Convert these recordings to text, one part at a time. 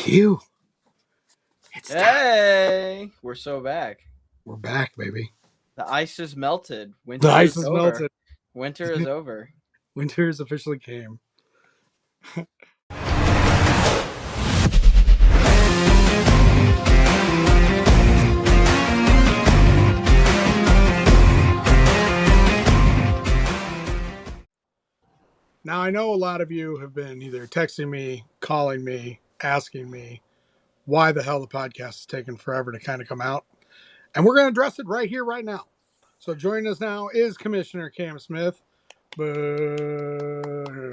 Q. It's time. Hey, we're so back. We're back, baby. The ice is melted. Winter The ice is is over. melted. Winter is over. Winter has officially came. Now, I know a lot of you have been either texting me, calling me, asking me why the hell the podcast is taking forever to kind of come out. And we're going to address it right here, right now. So joining us now is Commissioner Cam Smith. Boo.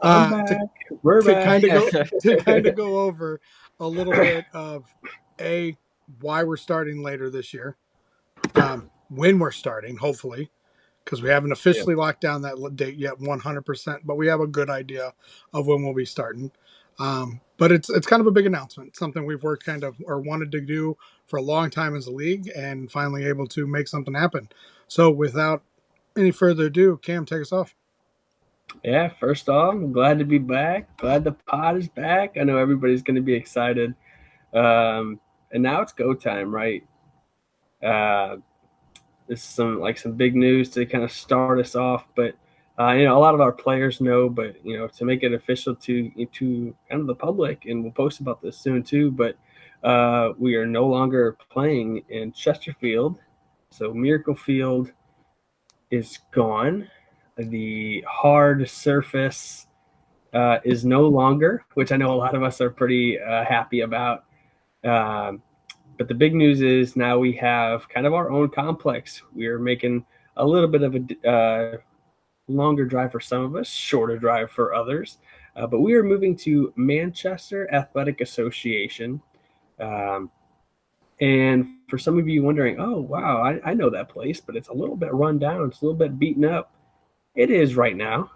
I'm back. We're back. To kind of go over a little bit of why we're starting later this year, when we're starting, hopefully, because we haven't officially locked down that date yet 100%, but we have a good idea of when we'll be starting. But it's kind of a big announcement, something we've worked or wanted to do for a long time as a league, and finally able to make something happen. So without any further ado, Cam, take us off. Yeah, first off, I'm glad to be back. Glad the pod is back. I know everybody's going to be excited. And now it's go time, right? This is some big news to kind of start us off, but a lot of our players know, but to make it official to kind of the public, and we'll post about this soon too. But we are no longer playing in Chesterfield, so Miracle Field is gone. The hard surface is no longer, which I know a lot of us are pretty happy about. But the big news is now we have kind of our own complex. We're making a little bit of a longer drive for some of us, shorter drive for others. But we are moving to Manchester Athletic Association. And for some of you wondering, oh, wow, I know that place, but it's a little bit run down. It's a little bit beaten up. It is right now,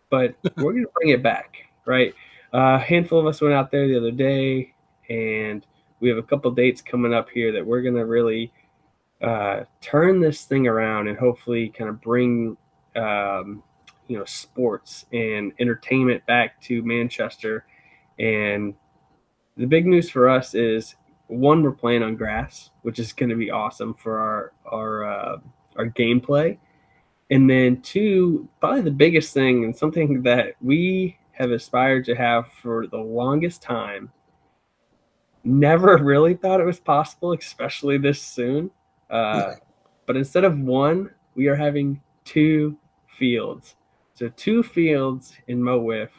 but we're going to bring it back, right? A handful of us went out there the other day, and we have a couple dates coming up here that we're going to really turn this thing around and hopefully kind of bring, sports and entertainment back to Manchester. And the big news for us is, one, we're playing on grass, which is going to be awesome for our gameplay. And then two, probably the biggest thing, and something that we have aspired to have for the longest time, never really thought it was possible, especially this soon. But instead of one, we are having 2 fields. So 2 fields in MO WIFF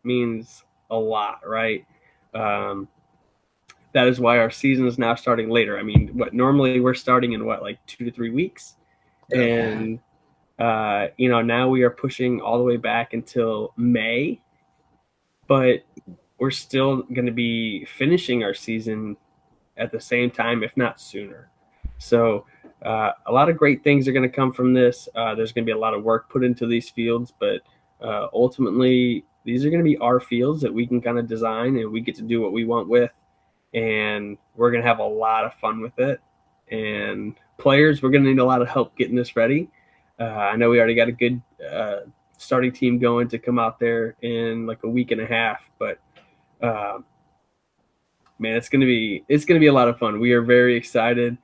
means a lot, right? That is why our season is now starting later. I mean, normally we're starting in like 2 to 3 weeks. And now we are pushing all the way back until May, but we're still going to be finishing our season at the same time, if not sooner. So a lot of great things are going to come from this. There's going to be a lot of work put into these fields, but ultimately these are going to be our fields that we can kind of design, and we get to do what we want with, and we're going to have a lot of fun with it. And players, we're going to need a lot of help getting this ready. I know we already got a good starting team going to come out there in like a week and a half, but man, it's gonna be a lot of fun. We are very excited.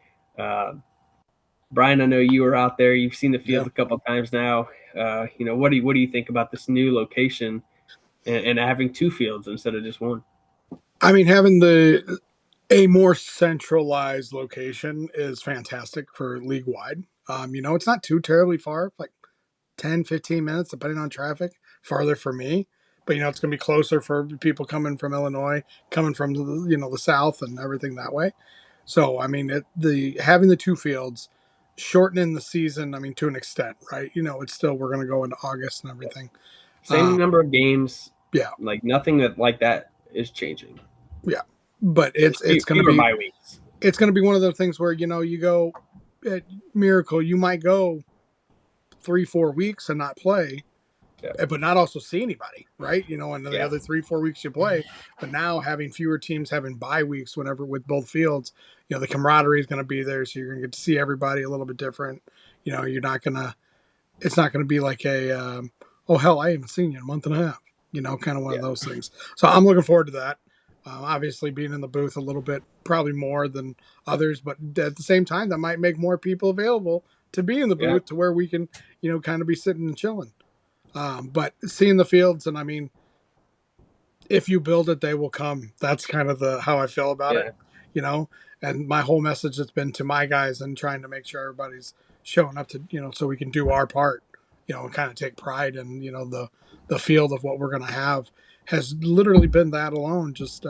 Brian, I know you were out there. You've seen the field a couple of times now. What do you think about this new location and having 2 fields instead of just one? I mean, having a more centralized location is fantastic for league wide. It's not too terribly far, like 10, 15 minutes, depending on traffic, farther for me. But, it's going to be closer for people coming from Illinois, coming from, the South and everything that way. So, I mean, having the 2 fields, shortening the season, I mean, to an extent, right? It's still, we're going to go into August and everything. Same number of games. Yeah. Like nothing like that is changing. Yeah. But it's going to be bye weeks. It's going to be one of those things where, you go at Miracle, you might go 3-4 weeks and not play, but not also see anybody, right? And the other 3-4 weeks you play. But now having fewer teams having bye weeks whenever with both fields, the camaraderie is going to be there, so you're going to get to see everybody a little bit different. It's not going to be like oh hell, I haven't seen you in a month and a half. Kind of one of those things. So I'm looking forward to that. Obviously, being in the booth a little bit, probably more than others, but at the same time, that might make more people available to be in the Yeah. booth to where we can, kind of be sitting and chilling. But seeing the fields, and I mean, if you build it, they will come. That's kind of how I feel about Yeah. it, you know. And my whole message has been to my guys and trying to make sure everybody's showing up to, so we can do our part, and kind of take pride in, the field of what we're going to have has literally been that alone. Just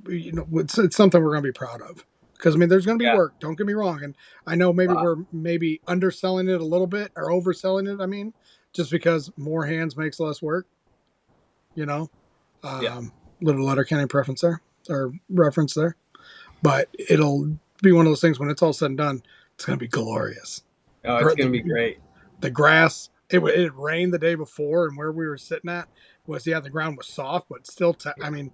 it's something we're going to be proud of, because I mean, there's going to be Yeah. work. Don't get me wrong, and I know maybe we're maybe underselling it a little bit or overselling it. I mean, just because more hands makes less work. Yeah. Little Letterkenny preference there or reference there, but it'll be one of those things when it's all said and done. It's going to be glorious. Oh, it's going to be great. The grass. It rained the day before, and where we were sitting at was the ground was soft, but still. I mean,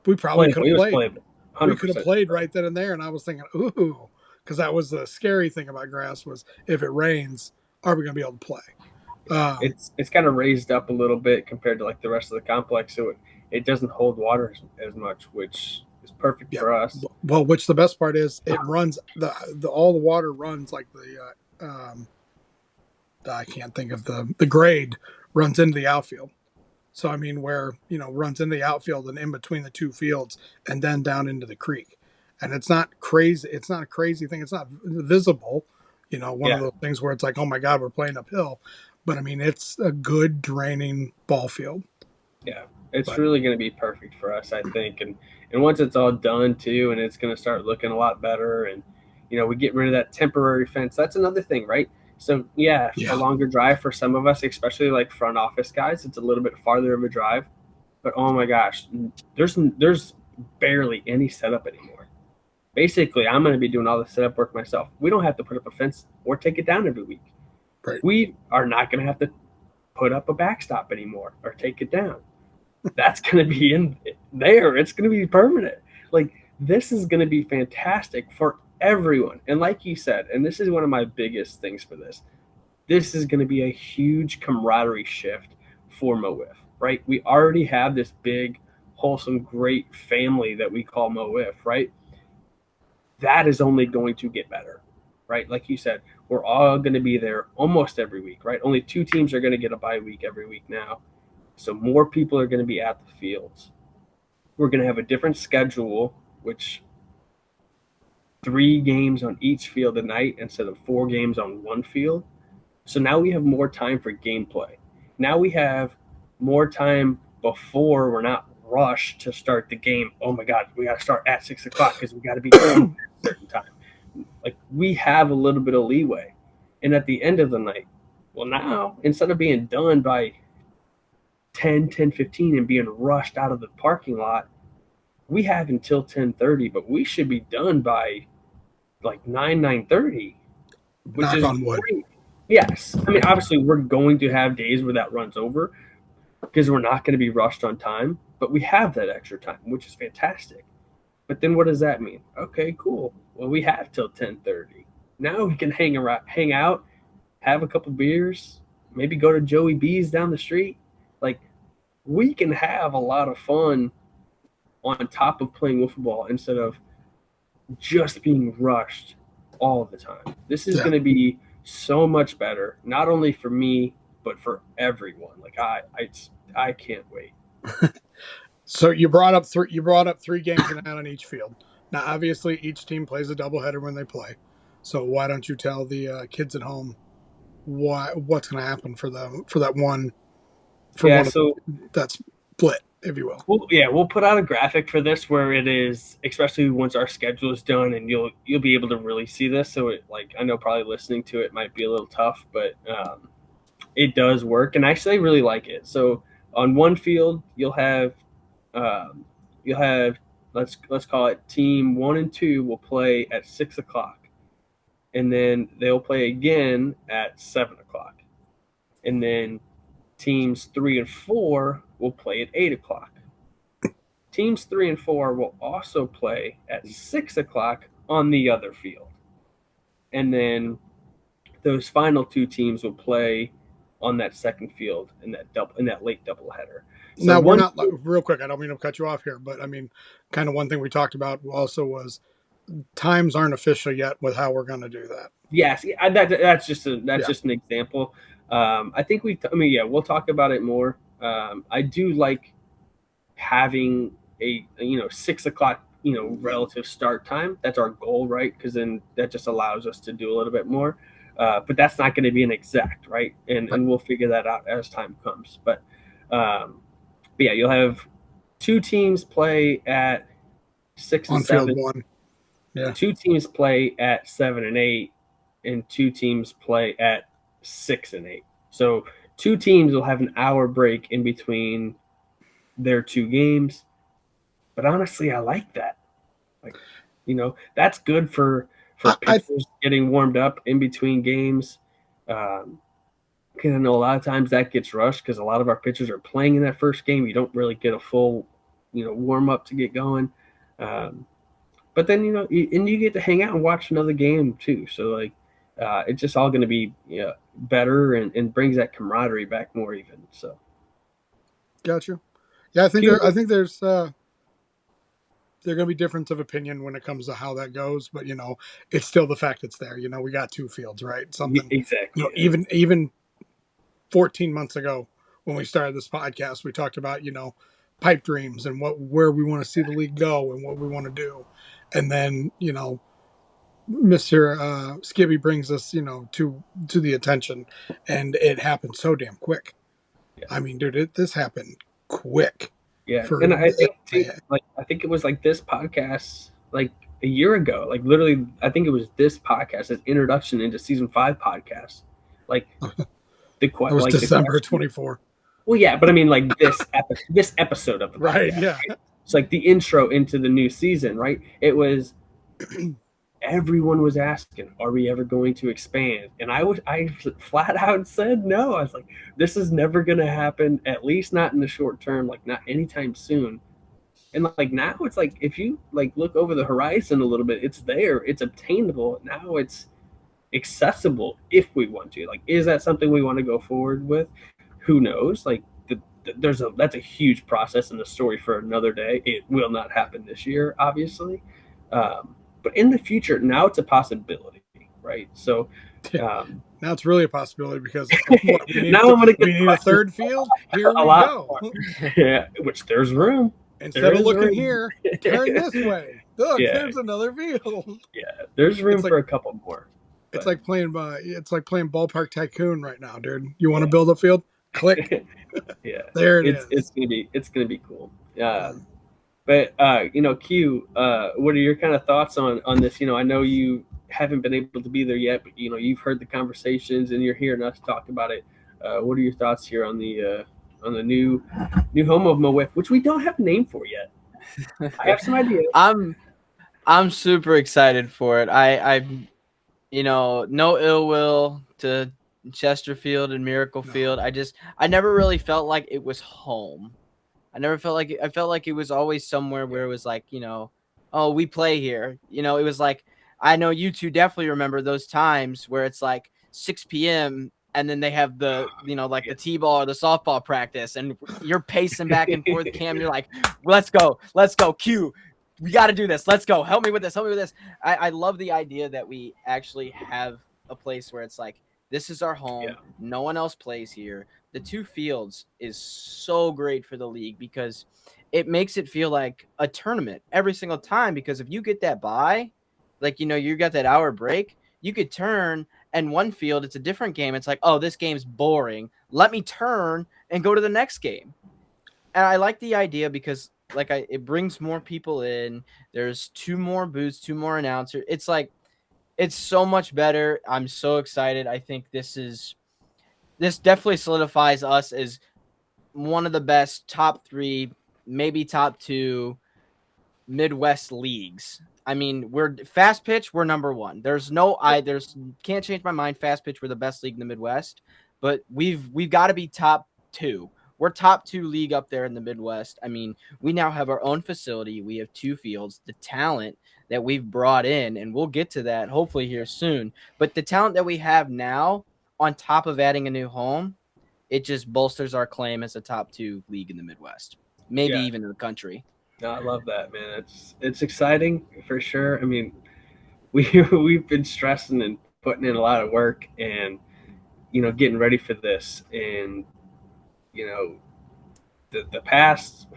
we probably could have played. We could have played right then and there, and I was thinking, ooh, because that was the scary thing about grass was if it rains, are we going to be able to play? It's kind of raised up a little bit compared to like the rest of the complex, so it doesn't hold water as much, which is perfect for us. Well, which the best part is it runs all the water runs like I can't think of the grade runs into the outfield. So I mean, where runs in the outfield and in between the two fields, and then down into the creek. And it's not crazy. It's not a crazy thing. It's not visible. One of those things where it's like, oh my God, we're playing uphill. But I mean, it's a good draining ball field. Yeah, it's really going to be perfect for us, I think. And once it's all done too, and it's going to start looking a lot better, and we get rid of that temporary fence. That's another thing, right? So yeah, a longer drive for some of us, especially like front office guys. It's a little bit farther of a drive, but oh my gosh, there's barely any setup anymore. Basically, I'm going to be doing all the setup work myself. We don't have to put up a fence or take it down every week. Right. We are not going to have to put up a backstop anymore or take it down. That's going to be in there. It's going to be permanent. Like, this is going to be fantastic for everyone. And like you said, and this is one of my biggest things for this is going to be a huge camaraderie shift for MO WIFF, right? We already have this big, wholesome, great family that we call MO WIFF, right? That is only going to get better, right? Like you said, we're all going to be there almost every week, right? Only 2 teams are going to get a bye week every week now. So more people are going to be at the fields. We're going to have a different schedule, which 3 games on each field a night instead of 4 games on one field. So now we have more time for gameplay. Now we have more time before we're not rushed to start the game. Oh my God, we got to start at 6 o'clock because we got to be done at a certain time. Like, we have a little bit of leeway. And at the end of the night, well, now instead of being done by 10:15 and being rushed out of the parking lot, we have until 10:30, but we should be done by like 9:30, which Knock is on wood. great. Yes. I mean, obviously we're going to have days where that runs over because we're not going to be rushed on time, but we have that extra time, which is fantastic. But then what does that mean? Okay, cool. Well, we have till 10:30. Now we can hang out, have a couple beers, maybe go to Joey B's down the street. Like, we can have a lot of fun on top of playing wiffle ball instead of just being rushed all the time. This is going to be so much better, not only for me, but for everyone. Like, I can't wait. So you brought up 3 games tonight on each field. Now, obviously, each team plays a doubleheader when they play. So why don't you tell the kids at home what's going to happen for them for that one? That's split, if you will. We'll put out a graphic for this where it is, especially once our schedule is done, and you'll be able to really see this. So I know probably listening to it might be a little tough, but it does work, and actually I really like it. So on one field, you'll have let's call it team 1 and 2 will play at 6 o'clock, and then they'll play again at 7 o'clock, and then teams 3 and 4 will play at 8 o'clock. Teams 3 and 4 will also play at 6 o'clock on the other field, and then those final 2 teams will play on that second field in that late doubleheader. So Now, we're not real quick. I don't mean to cut you off here, but I mean, kind of one thing we talked about also was times aren't official yet with how we're going to do that. Yes, that's just an example. I think we'll talk about it more. I do like having a 6 o'clock relative start time. That's our goal, right? Because then that just allows us to do a little bit more. But that's not going to be an exact, right? And we'll figure that out as time comes. But yeah, you'll have 2 teams play at 6 and On field 7. 1. Yeah. 2 teams play at 7 and 8, and 2 teams play at 6 and 8. So 2 teams will have an hour break in between their 2 games. But honestly, I like that. Like, that's good for pitchers getting warmed up in between games. Because I know a lot of times that gets rushed because a lot of our pitchers are playing in that first game. You don't really get a full, warm up to get going. But then, and you get to hang out and watch another game too. So like, it's just all going to be better and brings that camaraderie back more even. So. Gotcha. Yeah, I think there's there are going to be difference of opinion when it comes to how that goes, but it's still the fact it's there. We got 2 fields, right? Something exactly. Even 14 months ago when we started this podcast, we talked about pipe dreams and where we want to see the league go and what we want to do, and then Mr. Skibby brings us to the attention, and it happened so damn quick. Yeah. I mean, dude, this happened quick. Yeah, and I think I think it was like this podcast like a year ago. Like literally, I think it was this podcast, as introduction into season 5 podcast. Like it was like December 24. Well, yeah, but I mean like this episode of the podcast, right? Yeah, right? It's like the intro into the new season, right? It was. Everyone was asking, are we ever going to expand? And I flat out said no. I was like, this is never going to happen, at least not in the short term, like not anytime soon. And like now it's like, if you like look over the horizon a little bit, it's there, it's obtainable. Now it's accessible if we want to. Like, is that something we want to go forward with? Who knows? Like that's a huge process and a story for another day. It will not happen this year, obviously. But in the future, now it's a possibility, right? So now it's really a possibility because we need a third field. Here we go. Yeah, which there's room. Instead of looking here, turn this way. Look, there's another field. Yeah, there's room for a couple more. It's like playing Ballpark Tycoon right now, dude. You want to build a field? Click. Yeah, there it is. It's gonna be cool. But Q, what are your kind of thoughts on this? I know you haven't been able to be there yet, but you've heard the conversations and you're hearing us talk about it. What are your thoughts here on the new home of MO WIFF, which we don't have a name for yet? I have some ideas. I'm super excited for it. I no ill will to Chesterfield and Miracle Field. I never really felt like it was home. I felt like it was always somewhere where it was like, oh, we play here. It was like, I know you two definitely remember those times where it's like 6 p.m. and then they have the, the t-ball or the softball practice and you're pacing back and forth, Cam. You're like, let's go, Q. We got to do this. Let's go. Help me with this. I love the idea that we actually have a place where it's like, this is our home. Yeah. No one else plays here. The 2 fields is so great for the league because it makes it feel like a tournament every single time. Because if you get that bye, like, you got that hour break, you could turn and one field, it's a different game. It's like, oh, this game's boring. Let me turn and go to the next game. And I like the idea because it brings more people in. There's 2 more booths, 2 more announcers. It's like, it's so much better. I'm so excited. I think this definitely solidifies us as one of the best top 3, maybe top 2 Midwest leagues. I mean, we're fast pitch, we're number 1. Can't change my mind. Fast pitch, we're the best league in the Midwest, but we've got to be top 2. We're top 2 league up there in the Midwest. I mean, we now have our own facility. We have 2 fields, the talent that we've brought in, and we'll get to that hopefully here soon. But the talent that we have now, on top of adding a new home, it just bolsters our claim as a top 2 league in the Midwest, maybe even in the country. No, I love that, man. It's exciting for sure. I mean, we've been stressing and putting in a lot of work, and getting ready for this, and the past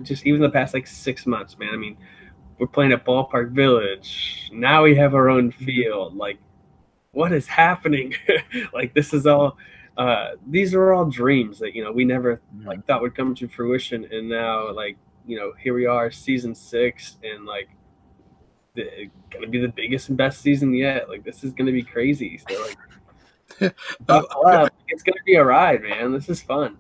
just even the past like 6 months, man. I mean, we're playing at Ballpark Village. Now we have our own field. Like, what is happening? Like, this is all. These are all dreams that we never thought would come to fruition, and now here we are, season 6, and gonna be the biggest and best season yet. Like, this is gonna be crazy. So buckle up. It's gonna be a ride, man. This is fun.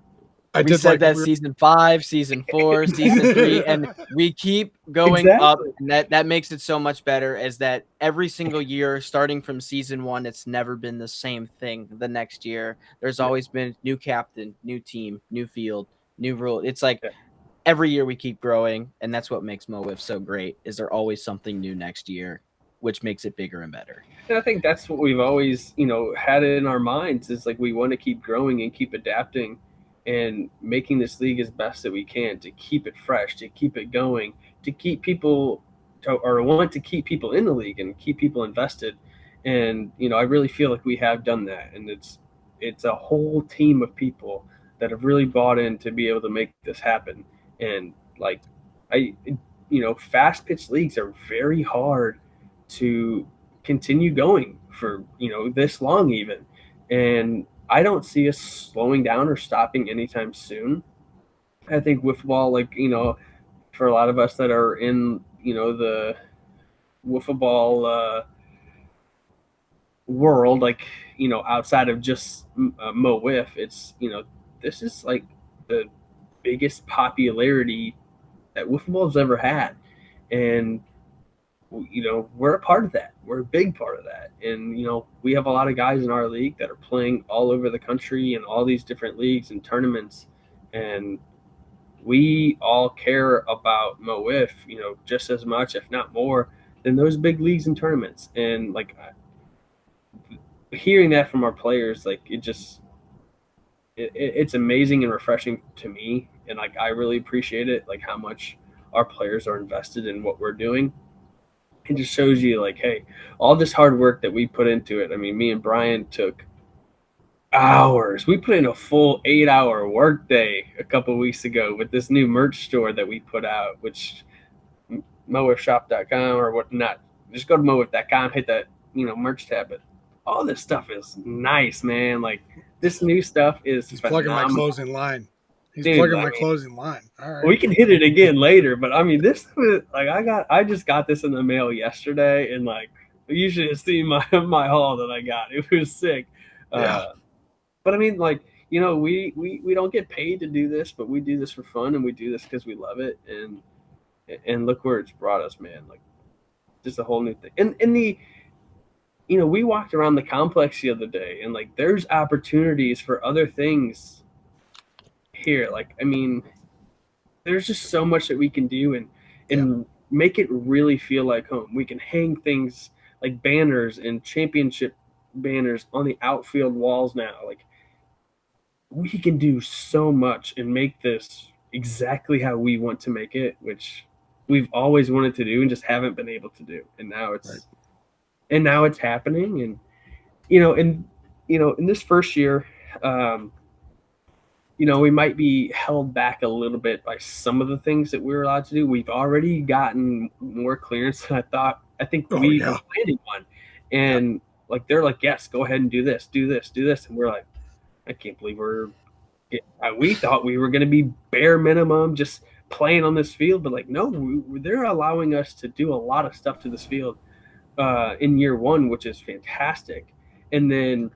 We said that season 5, season 4, season 3, and we keep going up. And that makes it so much better, as that every single year, starting from season 1, it's never been the same thing. The next year, there's always been new captain, new team, new field, new rule. It's like every year we keep growing, and that's what makes Mo WIFF so great. Is there always something new next year, which makes it bigger and better. And I think that's what we've always had it in our minds, is like we want to keep growing and keep adapting and making this league as best that we can, to keep it fresh, to keep it going, to keep people want to keep people in the league and keep people invested. And I really feel like we have done that, and it's a whole team of people that have really bought in to be able to make this happen. And fast pitch leagues are very hard to continue going for this long even, and I don't see us slowing down or stopping anytime soon. I think Wiffleball, for a lot of us that are in, the Wiffleball world, outside of just Mo WIFF, it's, this is like the biggest popularity that Wiffleball's ever had. And we're a part of that. We're a big part of that. And, we have a lot of guys in our league that are playing all over the country and all these different leagues and tournaments. And we all care about Mo WIFF, just as much, if not more, than those big leagues and tournaments. And hearing that from our players, it's amazing and refreshing to me. And I really appreciate it, how much our players are invested in what we're doing. It just shows you, hey, all this hard work that we put into it. I mean, me and Brian took hours. We put in a full 8-hour workday a couple of weeks ago with this new merch store that we put out, which mowiffshop.com or whatnot. Just go to mowiff.com, hit that merch tab. But all this stuff is nice, man. This new stuff is plugging my closing line. He's plugging my closing line. All right. We can hit it again later, but I mean, this was I just got this in the mail yesterday, and you should have seen my haul that I got. It was sick. Yeah. But I mean, we don't get paid to do this, but we do this for fun, and we do this because we love it, and look where it's brought us, man. Just a whole new thing. And we walked around the complex the other day, and there's opportunities for other things here. I mean, there's just so much that we can do and make it really feel like home. We can hang things like banners and championship banners on the outfield walls now. We can do so much and make this exactly how we want to make it, which we've always wanted to do and just haven't been able to do. And now it's happening. And in this first year, we might be held back a little bit by some of the things that we're allowed to do. We've already gotten more clearance than I thought. I think we were planning on. And they're like, yes, go ahead and do this. And we're like, I can't believe we thought we were going to be bare minimum just playing on this field. But no, they're allowing us to do a lot of stuff to this field in year one, which is fantastic. And then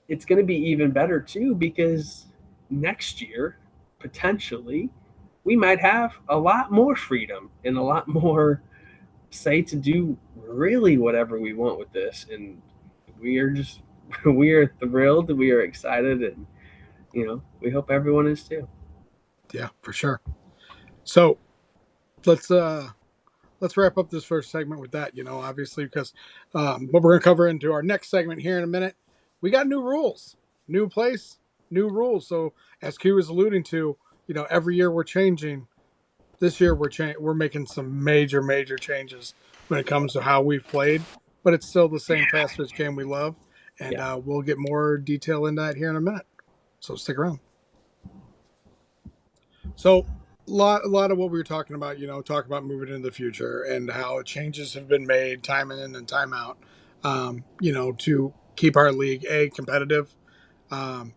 it's going to be even better too, because next year, potentially, we might have a lot more freedom and a lot more say to do really whatever we want with this. And we are thrilled, we are excited, and we hope everyone is too. Yeah, for sure. So let's wrap up this first segment with that, obviously, because what we're going to cover into our next segment here in a minute, we got new rules. new place, new rules. So as Q was alluding to, every year we're changing. This year we're making some major changes when it comes to how we've played, but it's still the same fast pitch game we love, and we'll get more detail into that here in a minute. So stick around. So a lot of what we were talking about, talk about moving into the future and how changes have been made time in and time out, to keep our league competitive, and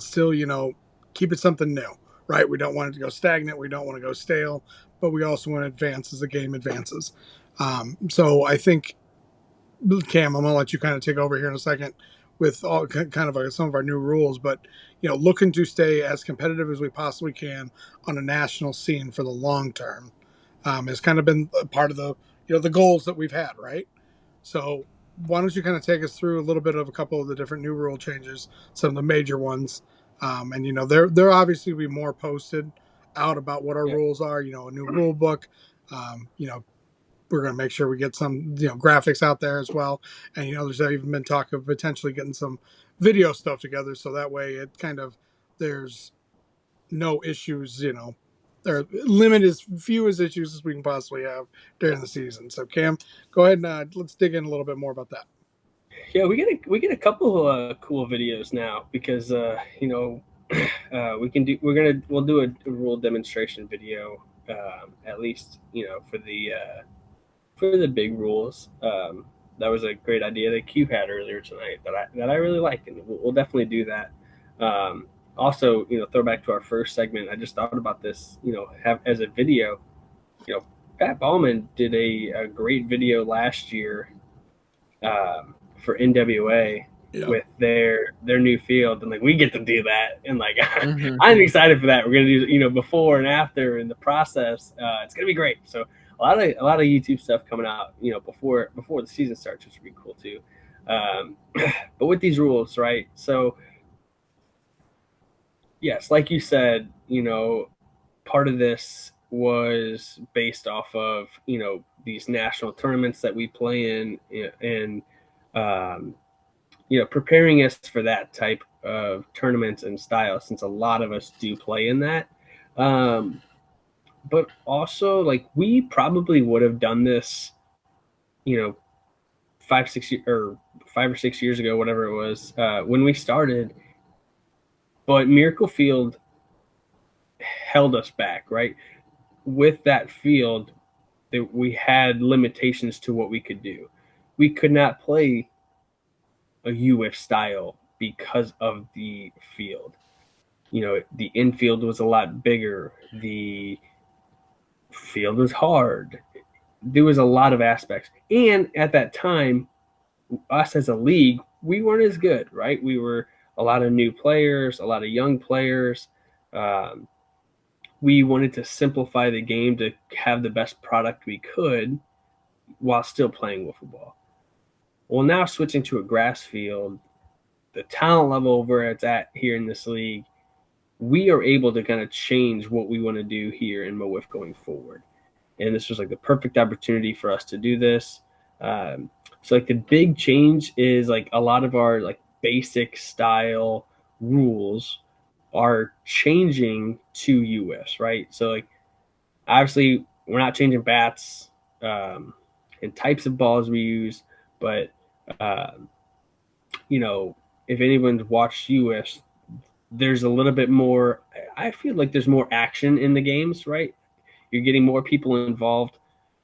still, keep it something new, right? We don't want it to go stagnant. We don't want to go stale, but we also want to advance as the game advances. So I think, Cam, I'm going to let you kind of take over here in a second with all kind of some of our new rules, but looking to stay as competitive as we possibly can on a national scene for the long term has kind of been a part of the the goals that we've had, right? So why don't you kind of take us through a little bit of a couple of the different new rule changes, some of the major ones, and there obviously will be more posted out about what our rules are. A new rule book. We're going to make sure we get some graphics out there as well, and there's even been talk of potentially getting some video stuff together, so that way it kind of there's no issues. There limit as few as issues as we can possibly have during the season. So Cam, go ahead and let's dig in a little bit more about that. Yeah, we get a couple of cool videos now because we'll do a rule demonstration video at least for the big rules. That was a great idea that Q had earlier tonight that I really like, and we'll definitely do that. Also, throw back to our first segment. I just thought about this. Have as a video. Pat Ballman did a great video last year for NWA with their new field, and we get to do that, and I'm excited for that. We're gonna do before and after in the process. It's gonna be great. So a lot of YouTube stuff coming out before the season starts, which would be cool too. But with these rules, right? So yes, like you said, part of this was based off of these national tournaments that we play in, and preparing us for that type of tournaments and style, since a lot of us do play in that. But also, we probably would have done this, 5 or 6 years ago, whatever it was, when we started. But Miracle Field held us back, right? With that field, we had limitations to what we could do. We could not play a UWIF style because of the field. The infield was a lot bigger. The field was hard. There was a lot of aspects. And at that time, us as a league, we weren't as good, right? We were a lot of new players, a lot of young players. We wanted to simplify the game to have the best product we could while still playing wiffle ball. Well, now switching to a grass field, the talent level where it's at here in this league, we are able to kind of change what we want to do here in MO WIFF going forward. And this was the perfect opportunity for us to do this. So the big change is a lot of our basic style rules are changing to UWIFs, right? So obviously we're not changing bats and types of balls we use, but if anyone's watched UWIFs, there's a little bit more. I feel like there's more action in the games, right? You're getting more people involved.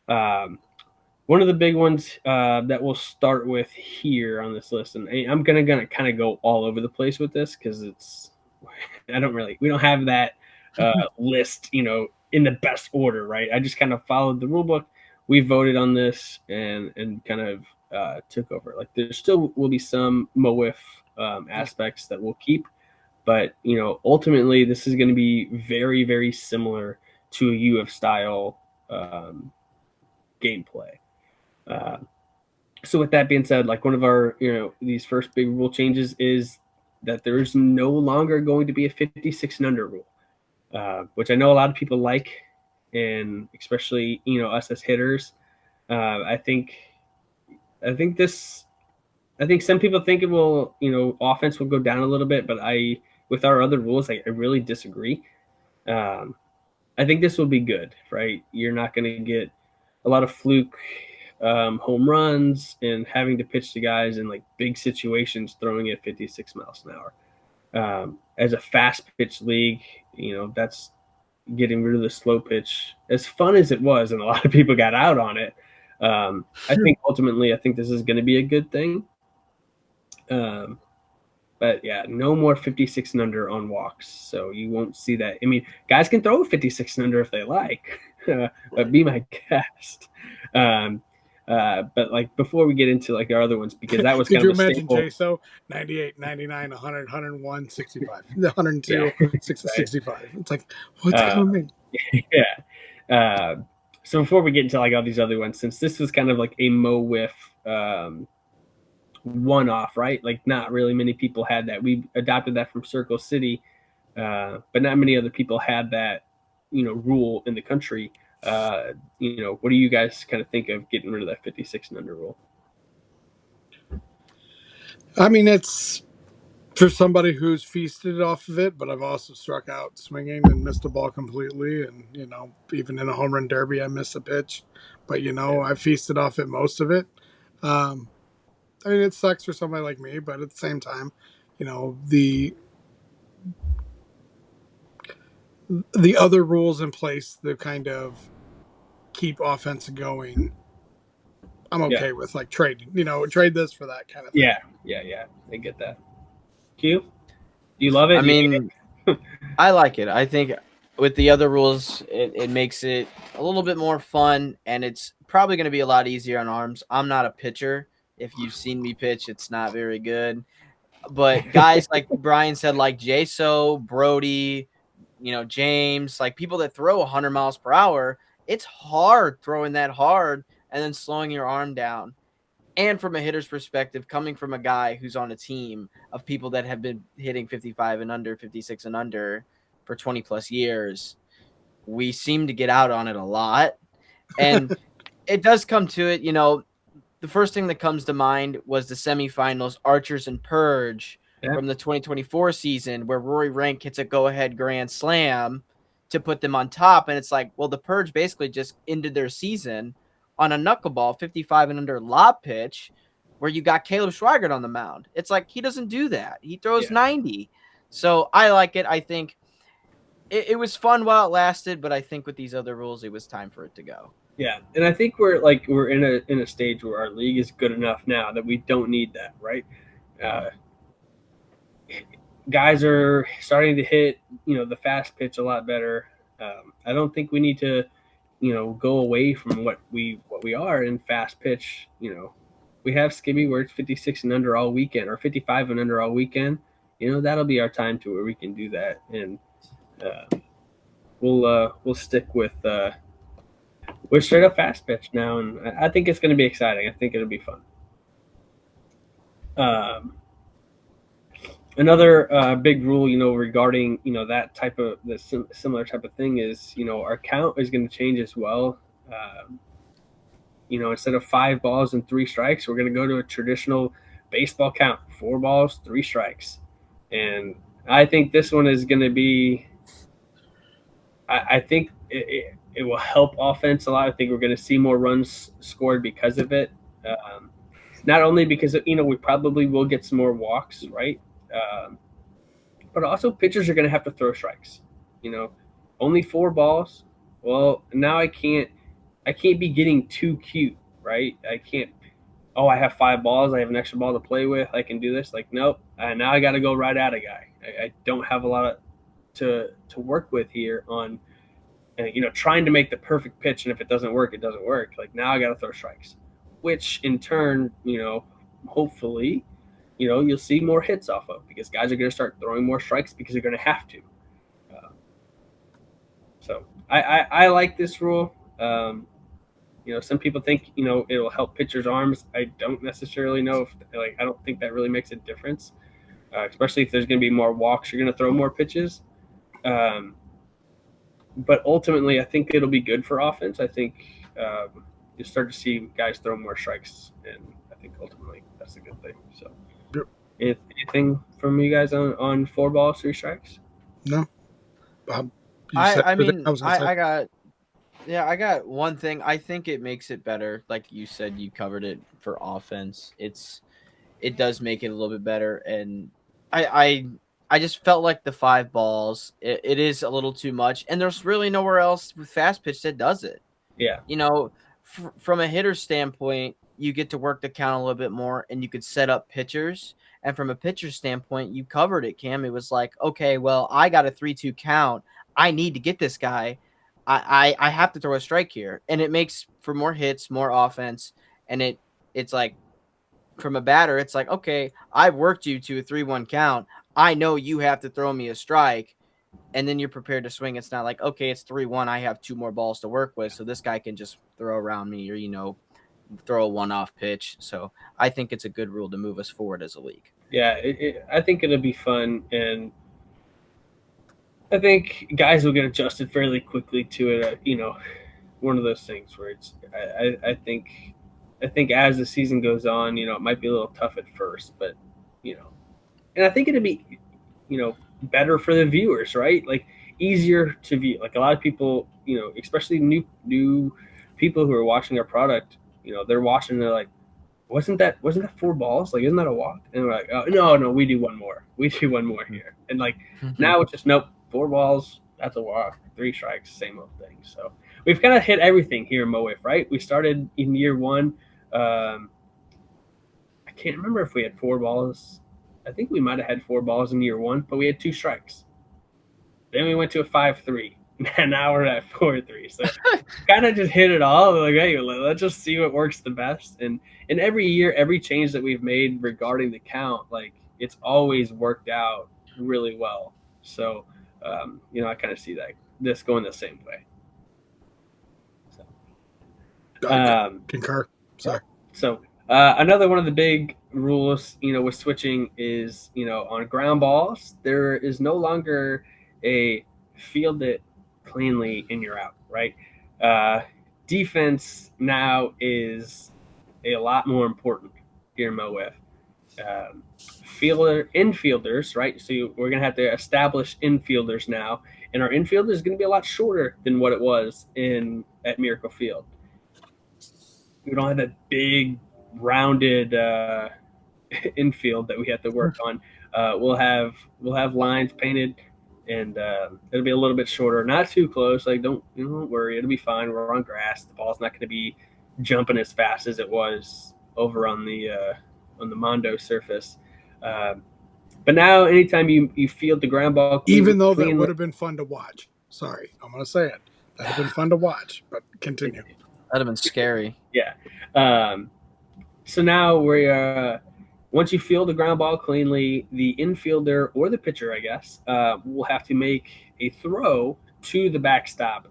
One of the big ones that we'll start with here on this list, and I'm gonna kind of go all over the place with this because we don't have that list, in the best order, right? I just kind of followed the rule book. We voted on this and kind of took over. There still will be some MO WIFF aspects that we'll keep, but ultimately this is going to be very, very similar to a UF style gameplay. So with that being said, one of our these first big rule changes is that there is no longer going to be a 56 and under rule, which I know a lot of people like, and especially us as hitters. I think this I think some people think it will, offense will go down a little bit, but with our other rules, I really disagree. I think this will be good, right? You're not going to get a lot of fluke home runs and having to pitch to guys in like big situations throwing at 56 miles an hour. As a fast pitch league, that's getting rid of the slow pitch. As fun as it was, and a lot of people got out on it, I think ultimately, I think this is going to be a good thing. But yeah, no more 56 and under on walks. So you won't see that. I mean, guys can throw 56 and under if they like, but be my guest. But like before we get into like our other ones, because that was Could kind you of a imagine staple. Jaso 98, 99, 100, 101, 65, 102, 65? It's like, what's coming? Yeah. So before we get into like all these other ones, since this was kind of like a Mo Wiff one-off, right? Like not really many people had that. We adopted that from Circle City, but not many other people had that, rule in the country. What do you guys kind of think of getting rid of that 56 and under rule? I mean, it's for somebody who's feasted off of it, but I've also struck out swinging and missed a ball completely. And, even in a home run derby, I missed a pitch, but, I've feasted off it most of it. I mean, it sucks for somebody like me, but at the same time, the other rules in place that kind of keep offense going, I'm okay with, like trading, trade this for that kind of thing. Yeah. I get that. Q, do you love it? I mean, I like it. I think with the other rules, it makes it a little bit more fun, and it's probably going to be a lot easier on arms. I'm not a pitcher. If you've seen me pitch, it's not very good. But guys like Brian said, like Jaso, Brody, James, like people that throw 100 miles per hour, it's hard throwing that hard and then slowing your arm down. And from a hitter's perspective, coming from a guy who's on a team of people that have been hitting 55 and under, 56 and under for 20 plus years, we seem to get out on it a lot. And it does come to it, the first thing that comes to mind was the semifinals, Archers and Purge from the 2024 season, where Rory Rank hits a go-ahead grand slam to put them on top. And it's like, well, the Purge basically just ended their season on a knuckleball 55 and under lob pitch where you got Caleb Schweigert on the mound. It's like, he doesn't do that. He throws 90. So I like it. I think it was fun while it lasted, but I think with these other rules, it was time for it to go. Yeah, and I think we're in a stage where our league is good enough now that we don't need that, right? Guys are starting to hit, the fast pitch a lot better. I don't think we need to, go away from what we are in fast pitch. We have Skibby where it's 56 and under all weekend, or 55 and under all weekend. That'll be our time to where we can do that, and we'll stick with. We're straight up fast pitch now, and I think it's going to be exciting. I think it'll be fun. Another big rule, regarding that type of similar type of thing is our count is going to change as well. Instead of 5 balls and 3 strikes, we're going to go to a traditional baseball count: 4 balls, 3 strikes, and I think this one is going to be. I think it will help offense a lot. I think we're going to see more runs scored because of it. Not only because we probably will get some more walks, right? But also pitchers are going to have to throw strikes. Only 4 balls. Well, now I can't be getting too cute, right? I can't. Oh, I have 5 balls. I have an extra ball to play with. I can do this. Like, nope. Now I got to go right at a guy. I don't have a lot to work with here on. Trying to make the perfect pitch, and if it doesn't work, it doesn't work. Like, now I got to throw strikes, which in turn, hopefully, you'll see more hits off of, because guys are going to start throwing more strikes because they're going to have to. So I like this rule. Some people think, it'll help pitchers' arms. I don't necessarily know I don't think that really makes a difference, especially if there's going to be more walks. You're going to throw more pitches. But ultimately, I think it'll be good for offense. I think you'll start to see guys throw more strikes, and I think ultimately that's a good thing. So, Yep. anything from you guys on 4 balls, 3 strikes? No. You said I everything mean, I was gonna say. I got one thing. I think it makes it better. Like you said, you covered it for offense. It does make it a little bit better, and I just felt like the 5 balls. It is a little too much, and there's really nowhere else with fast pitch that does it. Yeah. You know, from a hitter standpoint, you get to work the count a little bit more, and you could set up pitchers. And from a pitcher standpoint, you covered it, Cam. It was like, okay, well, I got a 3-2 count. I need to get this guy. I have to throw a strike here, and it makes for more hits, more offense, and it's like from a batter, it's like, okay, I've worked you to a 3-1 count. I know you have to throw me a strike, and then you're prepared to swing. It's not like, okay, it's 3-1. I have 2 more balls to work with, so this guy can just throw around me or, throw a one-off pitch. So I think it's a good rule to move us forward as a league. Yeah, I think it'll be fun, and I think guys will get adjusted fairly quickly to it. One of those things where it's. I think as the season goes on, it might be a little tough at first, but and I think it'll be, better for the viewers, right? Like easier to view. Like a lot of people, especially new people who are watching our product, they're watching. They're like, wasn't that 4 balls? Like, isn't that a walk? And we're like, oh no, we do one more. We do one more here. And like now it's just nope, 4 balls. That's a walk. 3 strikes, same old thing. So we've kind of hit everything here in Mo WIFF, right? We started in year 1. I can't remember if we had 4 balls. I think we might have had 4 balls in year 1, but we had 2 strikes. Then we went to a 5-3. And now we're at 4-3. So kind of just hit it all. Like, hey, let's just see what works the best. And every year, every change that we've made regarding the count, like it's always worked out really well. So, I kind of see this going the same way. So, Concur. Sorry. So another one of the big rules, with switching is, on ground balls, there is no longer a field it cleanly and you're out, right? Defense now is a lot more important here in Mo WIFF. Infielders, right? So we're gonna have to establish infielders now, and our infield is gonna be a lot shorter than what it was at Miracle Field. We don't have that big rounded infield that we have to work on. We'll have lines painted, and it'll be a little bit shorter, not too close. Like don't worry, it'll be fine. We're on grass. The ball's not going to be jumping as fast as it was over on the mondo surface. But now, anytime you field the ground ball, even though that would have been fun to watch. Sorry, I'm going to say it. That'd have been fun to watch. But continue. That'd have been scary. Yeah. So now we're once you field the ground ball cleanly, the infielder or the pitcher, I guess, will have to make a throw to the backstop.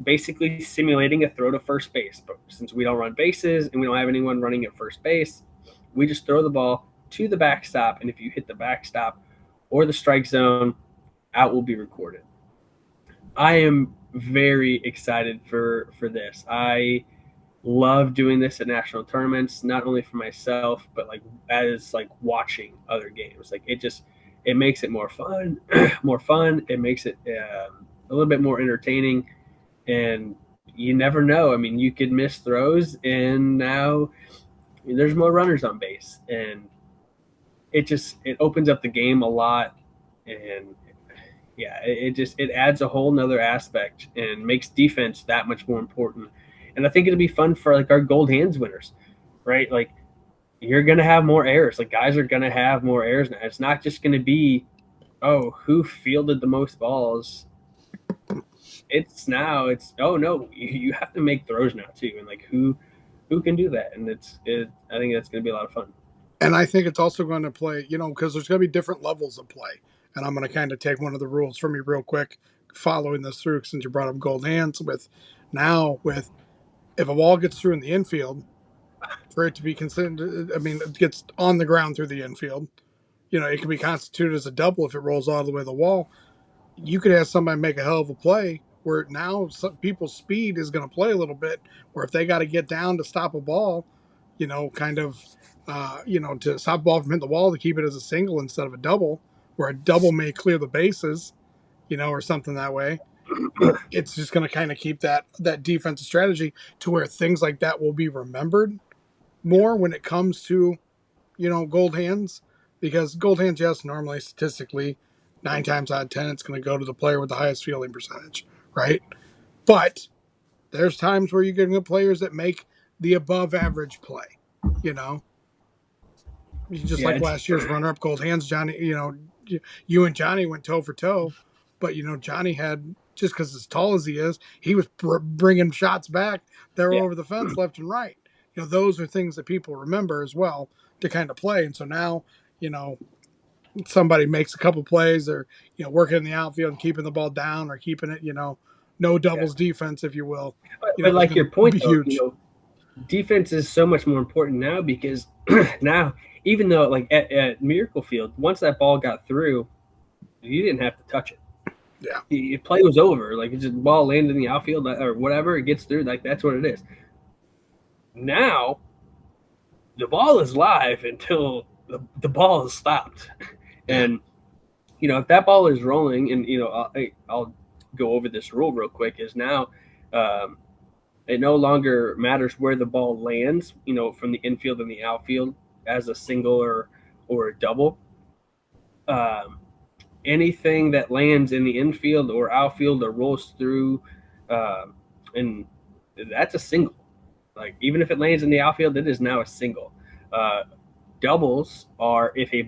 Basically simulating a throw to first base. But since we don't run bases and we don't have anyone running at first base, we just throw the ball to the backstop. And if you hit the backstop or the strike zone, out will be recorded. I am very excited for this. I love doing this at national tournaments, not only for myself, but as watching other games. Like it makes it more fun. It makes it a little bit more entertaining, and you never know. I mean, you could miss throws, and now there's more runners on base, and it opens up the game a lot, and yeah, it adds a whole nother aspect and makes defense that much more important. And I think it'll be fun for our gold hands winners, right? Like you're going to have more errors. Like guys are going to have more errors now. It's not just going to be, who fielded the most balls. Oh no, you have to make throws now too. And who can do that? And I think that's going to be a lot of fun. And I think it's also going to play, because there's going to be different levels of play. And I'm going to kind of take one of the rules from you real quick, following this through, since you brought up gold hands with if a ball gets through in the infield, for it to be considered, it gets on the ground through the infield, it can be constituted as a double if it rolls all the way to the wall. You could have somebody make a hell of a play where now some people's speed is going to play a little bit, where if they got to get down to stop a ball, kind of to stop the ball from hitting the wall, to keep it as a single instead of a double, where a double may clear the bases, or something that way. It's just going to kind of keep that defensive strategy to where things like that will be remembered more when it comes to, gold hands, because gold hands, yes, normally statistically 9 times out of 10, it's going to go to the player with the highest fielding percentage, right? But there's times where you're getting players that make the above average play, just like last year's runner-up gold hands, Johnny. You and Johnny went toe for toe, but Johnny had, just because as tall as he is, he was bringing shots back that were over the fence left and right. Those are things that people remember as well to kind of play. And so now, somebody makes a couple plays, or working in the outfield and keeping the ball down, or keeping it, no doubles defense, if you will. But like your point, though, defense is so much more important now, because now, even though like at Miracle Field, once that ball got through, you didn't have to touch it. Yeah, the play was over. Like, it's just ball landed in the outfield or whatever, it gets through. Like, that's what it is. Now, the ball is live until the ball is stopped, and if that ball is rolling, and I'll go over this rule real quick. Is now, it no longer matters where the ball lands, from the infield and the outfield as a single or a double. Anything that lands in the infield or outfield or rolls through, and that's a single. Like, even if it lands in the outfield, it is now a single. Doubles are if a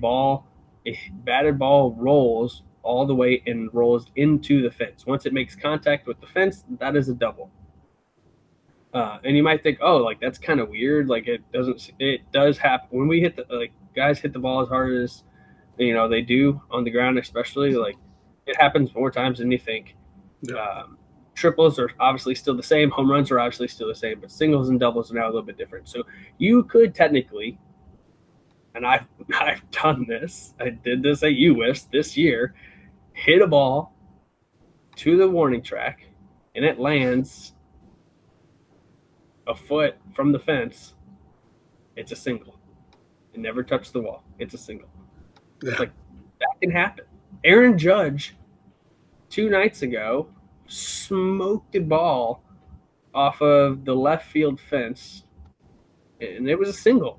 batted ball rolls all the way and rolls into the fence. Once it makes contact with the fence, that is a double. And you might think, oh, like, that's kind of weird. Like, it does happen when we hit guys hit the ball as hard as they do on the ground, especially. Like, it happens more times than you think. Triples are obviously still the same. Home runs are obviously still the same, but singles and doubles are now a little bit different. So you could technically, and I've done this. I did this at UWIFs this year. Hit a ball to the warning track, and it lands a foot from the fence. It's a single. It never touched the wall. It's a single. Yeah. Like, that can happen. Aaron Judge 2 nights ago smoked a ball off of the left field fence, and it was a single.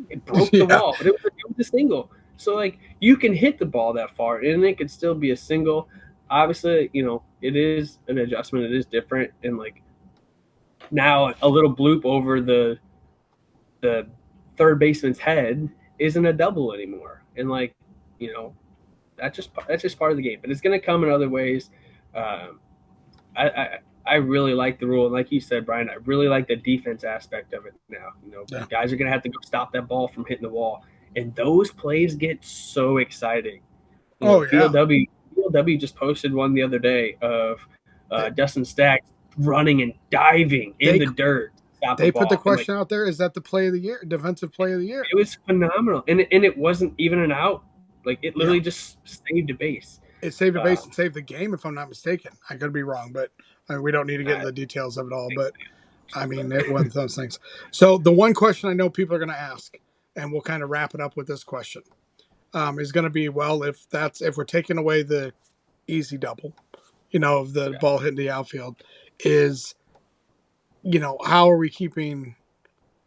It broke the wall, but it was a single. So, like, you can hit the ball that far, and it could still be a single. Obviously, it is an adjustment. It is different, and like, now a little bloop over the third baseman's head isn't a double anymore, and like, that's just part of the game. But it's going to come in other ways. I really like the rule, and like you said, Brian, I really like the defense aspect of it now. Guys are going to have to go stop that ball from hitting the wall, and those plays get so exciting. PLW just posted one the other day of Dustin Staggs running and diving in the dirt. They put the question out there: is that the play of the year, defensive play of the year? It was phenomenal, and it wasn't even an out. Like, it literally just saved a base. It saved a base and saved the game, if I'm not mistaken. I could be wrong, but we don't need to get into the details of it all. But I mean, it was those things. So the one question I know people are going to ask, and we'll kind of wrap it up with this question, is going to be, well, if we're taking away the easy double, of the ball hitting the outfield, is, how are we keeping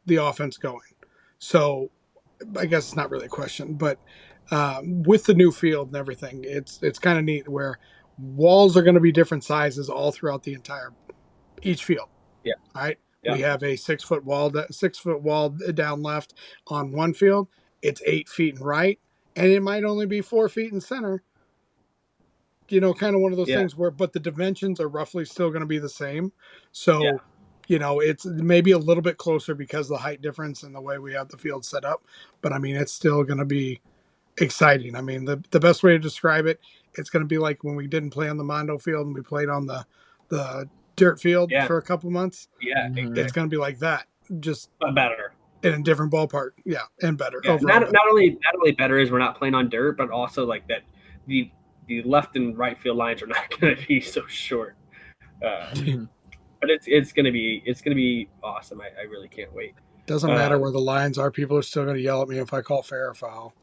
the offense going? So I guess it's not really a question, but with the new field and everything, it's kind of neat where walls are going to be different sizes all throughout the each field. Yeah. Right. Yeah. We have a 6 foot wall down left on one field. It's 8 feet in right, and it might only be 4 feet in center. Kind of one of those things where, but the dimensions are roughly still going to be the same. So, it's maybe a little bit closer because of the height difference and the way we have the field set up. But I mean, it's still going to be exciting. I mean, the best way to describe it, it's going to be like when we didn't play on the Mondo field and we played on the dirt field for a couple months. Yeah, it's going to be like that, just better in a different ballpark. Yeah, and better. Yeah, not only better is we're not playing on dirt, but also like that the left and right field lines are not going to be so short. But it's going to be awesome. I really can't wait. Doesn't matter where the lines are. People are still going to yell at me if I call fair or foul.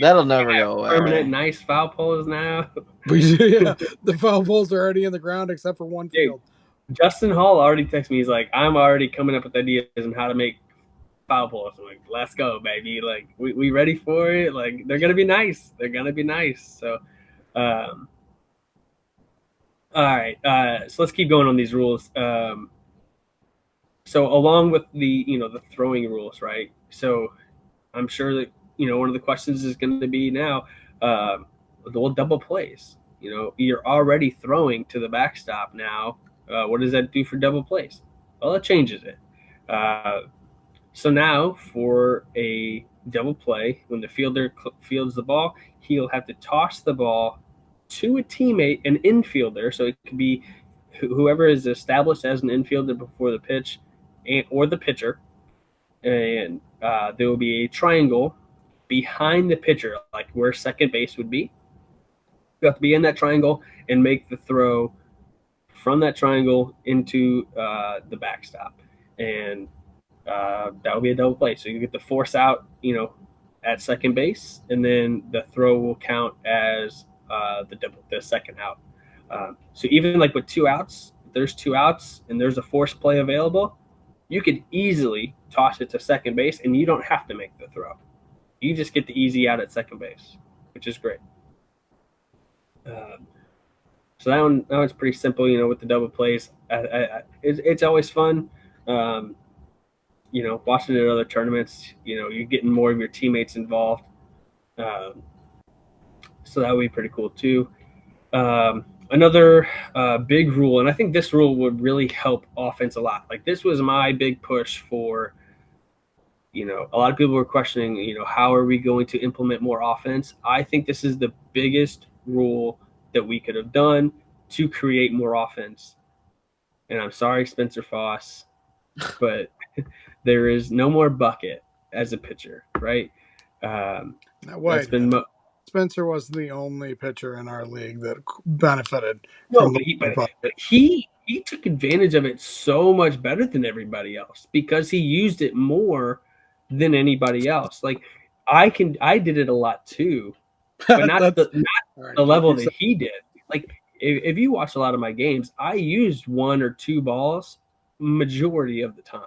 That'll never go away. Permanent nice foul poles now. Yeah, the foul poles are already in the ground except for one field. Justin Hall already texted me. He's like, I'm already coming up with ideas on how to make foul poles. I'm like, let's go, baby. Like, we ready for it? Like, they're gonna be nice. They're gonna be nice. So, all right. So let's keep going on these rules. So along with the the throwing rules, right? So I'm sure that one of the questions is going to be now the double plays. You're already throwing to the backstop now. What does that do for double plays? Well, it changes it. So now for a double play, when the fielder fields the ball, he'll have to toss the ball to a teammate, an infielder. So it could be whoever is established as an infielder before the pitch or the pitcher. And there will be a triangle behind the pitcher, like where second base would be. You have to be in that triangle and make the throw from that triangle into the backstop. And that will be a double play. So you get the force out, at second base, and then the throw will count as the second out. So even like with 2 outs, if there's 2 outs and there's a force play available, you could easily toss it to second base, and you don't have to make the throw. You just get the easy out at second base, which is great. So that one's pretty simple, with the double plays. It's always fun, watching it at other tournaments. You're getting more of your teammates involved. So that would be pretty cool too. Another big rule, and I think this rule would really help offense a lot. Like, this was my big push for, a lot of people were questioning, how are we going to implement more offense? I think this is the biggest rule that we could have done to create more offense. And I'm sorry, Spencer Foss, but there is no more bucket as a pitcher, right? Spencer was the only pitcher in our league that benefited. But he took advantage of it so much better than everybody else because he used it more than anybody else. Like, I did it a lot too, but not the level that he did. Like, if you watch a lot of my games, I used 1 or 2 balls majority of the time.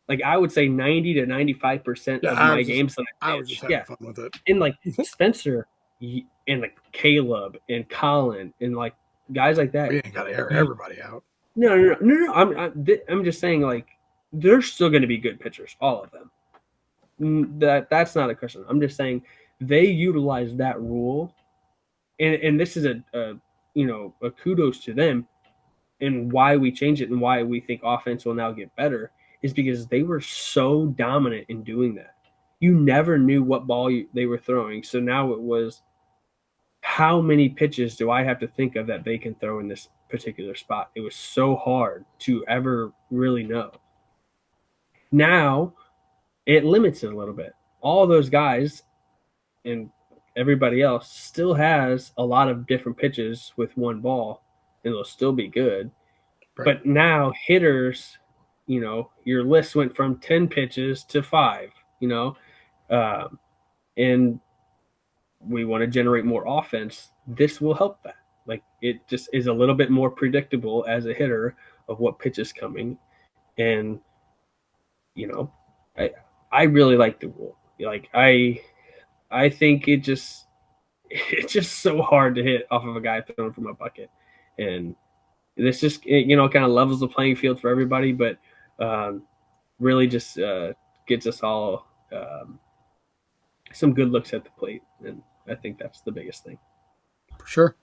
Like, I would say 90 to 95% of my games that I was just having fun with it. And like Spencer and like Caleb and Colin and like guys like that. We ain't got to air everybody out. No. I'm just saying, like, they're still going to be good pitchers, all of them. That's not a question. I'm just saying they utilize that rule, and this is a kudos to them, and why we change it and why we think offense will now get better is because they were so dominant in doing that. You never knew what ball they were throwing. So now it was, how many pitches do I have to think of that they can throw in this particular spot? It was so hard to ever really know. Now it limits it a little bit. All those guys and everybody else still has a lot of different pitches with one ball, and they'll still be good. Right. But now hitters, your list went from 10 pitches to 5, and we want to generate more offense. This will help that. Like, it just is a little bit more predictable as a hitter of what pitch is coming. And, I really like the rule. Like, I think it's just so hard to hit off of a guy throwing from a bucket. And this just, kind of levels the playing field for everybody, but really just gets us all some good looks at the plate, and I think that's the biggest thing. For sure.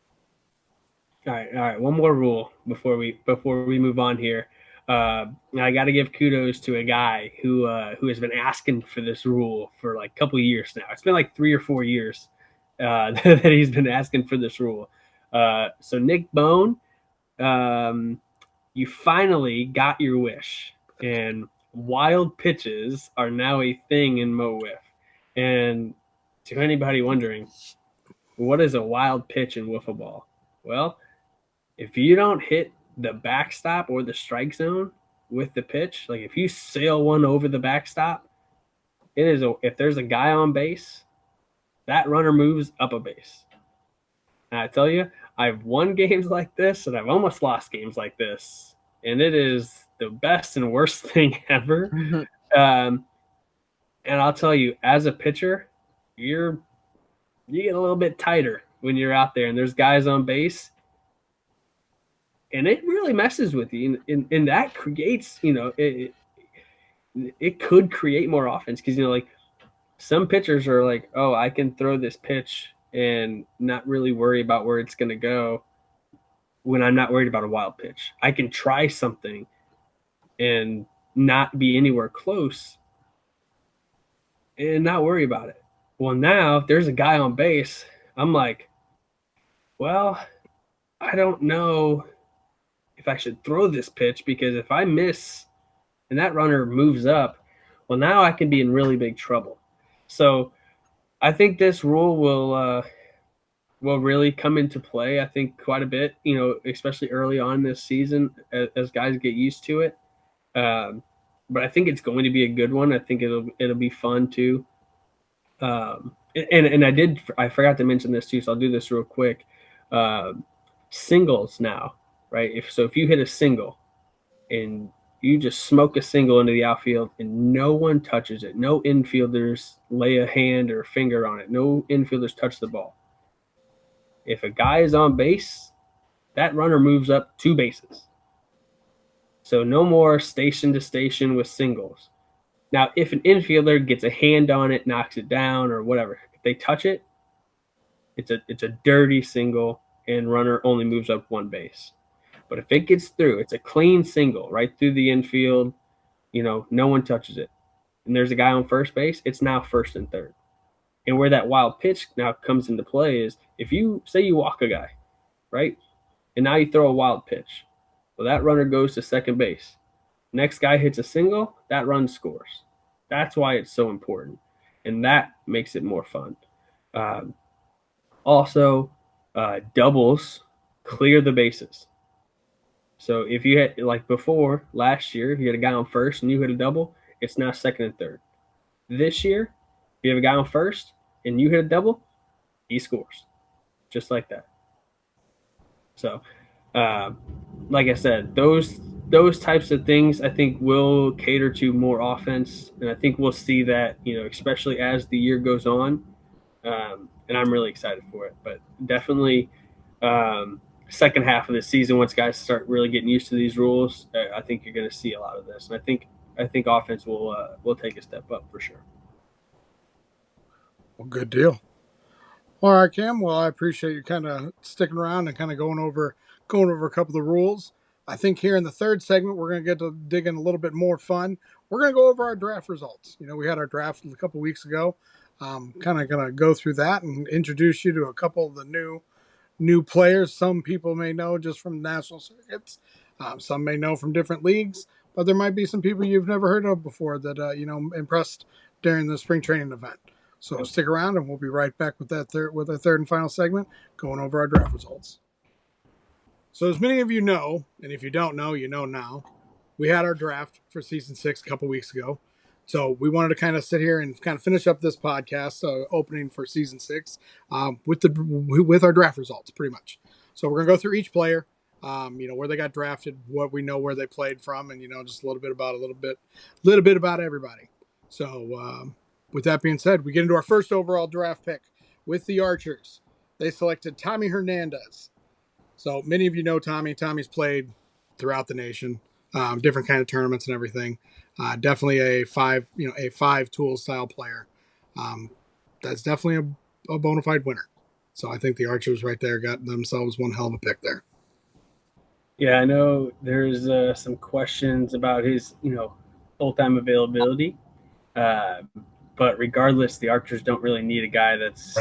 All right. One more rule before we move on here. I got to give kudos to a guy who has been asking for this rule for like a couple of years now. It's been like 3 or 4 years that he's been asking for this rule. So Nick Bone, you finally got your wish, and wild pitches are now a thing in Mo Wiff. And to anybody wondering, what is a wild pitch in wiffle ball? Well, if you don't hit the backstop or the strike zone, with the pitch. Like if you sail one over the backstop, if there's a guy on base, that runner moves up a base. And I tell you, I've won games like this, and I've almost lost games like this, and it is the best and worst thing ever. And I'll tell you, as a pitcher, you get a little bit tighter when you're out there, and there's guys on base, and it really messes with you, and that creates, it could create more offense because like some pitchers are like, oh, I can throw this pitch and not really worry about where it's going to go when I'm not worried about a wild pitch. I can try something and not be anywhere close and not worry about it. Well, now if there's a guy on base, I'm like, well, I don't know if I should throw this pitch because if I miss and that runner moves up, well, now I can be in really big trouble. So I think this rule will really come into play, I think, quite a bit, especially early on this season as guys get used to it. But I think it's going to be a good one. I think it'll be fun too. And I forgot to mention this too, so I'll do this real quick. Singles now, right? If you hit a single and you just smoke a single into the outfield and no one touches it, no infielders lay a hand or a finger on it, no infielders touch the ball. If a guy is on base, that runner moves up 2 bases. So no more station to station with singles. Now, if an infielder gets a hand on it, knocks it down or whatever, if they touch it, it's a dirty single and runner only moves up 1 base. But if it gets through, it's a clean single right through the infield, no one touches it. And there's a guy on first base, it's now first and third. And where that wild pitch now comes into play is if you say you walk a guy, right? And now you throw a wild pitch. Well, that runner goes to second base. Next guy hits a single, that run scores. That's why it's so important. And that makes it more fun. Also, doubles clear the bases. So if you had, like before, last year, if you had a guy on first and you hit a double, it's now second and third. This year, if you have a guy on first and you hit a double, he scores. Just like that. So, like I said, those types of things I think will cater to more offense. And I think we'll see that, especially as the year goes on. And I'm really excited for it. But definitely second half of the season, once guys start really getting used to these rules, I think you're going to see a lot of this. And I think offense will take a step up for sure. Well, good deal. All right, Cam. Well, I appreciate you kind of sticking around and kind of going over a couple of the rules. I think here in the third segment, we're going to get to dig in a little bit more fun. We're going to go over our draft results. We had our draft a couple weeks ago. Kind of going to go through that and introduce you to a couple of the new players. Some people may know just from national circuits. Some may know from different leagues, but there might be some people you've never heard of before that impressed during the spring training event. So stick around, and we'll be right back with our third and final segment, going over our draft results. So as many of you know, and if you don't know, you know now, we had our draft for season 6 a couple weeks ago. So we wanted to kind of sit here and kind of finish up this podcast opening for season 6 with our draft results, pretty much. So we're gonna go through each player, where they got drafted, what we know where they played from, and just a little bit about everybody. So with that being said, we get into our first overall draft pick with the Archers. They selected Tommy Hernandez. So many of you know Tommy. Tommy's played throughout the nation, different kind of tournaments and everything. Definitely a five tool style player. That's definitely a bona fide winner. So I think the Archers right there got themselves one hell of a pick there. Yeah, I know there's some questions about his, full-time availability. But regardless, the Archers don't really need a guy that's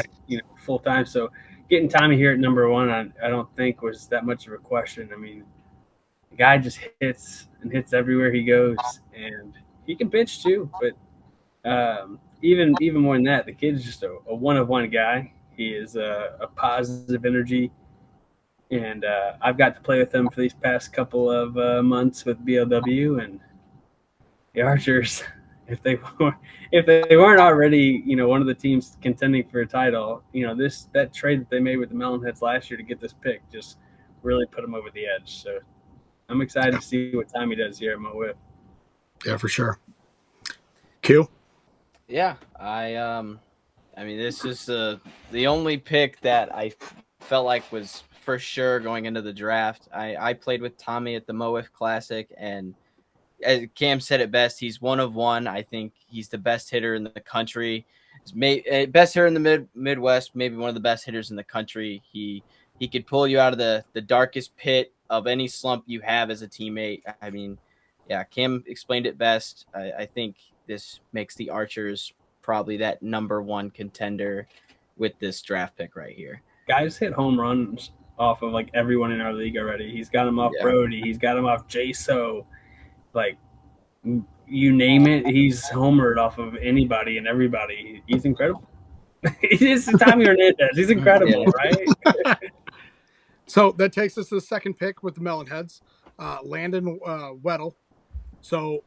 full-time. So getting Tommy here at number 1, I don't think was that much of a question. I mean, the guy just hits everywhere he goes, and he can pitch too. But even more than that, the kid's just a one-of-one guy. He is a positive energy. and I've got to play with them for these past couple of months with BLW, and the Archers, if they weren't already, one of the teams contending for a title, that trade that they made with the Melonheads last year to get this pick just really put them over the edge. So I'm excited to see what Tommy does here at MO WIFF. Yeah, for sure. Q? Yeah, I mean, this is the only pick that I felt like was for sure going into the draft. I played with Tommy at the MO WIFF Classic, and as Cam said it best, he's one of one. I think he's the best hitter in the country. Best hitter in the Midwest, maybe one of the best hitters in the country. He could pull you out of the darkest pit of any slump you have as a teammate. I mean, yeah, Cam explained it best. I think this makes the Archers probably that number one contender with this draft pick right here. Guys hit home runs off of like everyone in our league already. He's got him off Brody. He's got him off JSO. Like, you name it, he's homered off of anybody and everybody. He's incredible. He's Tommy Hernandez. He's incredible, right? So that takes us to the second pick with the Melonheads, Landon Weddle. So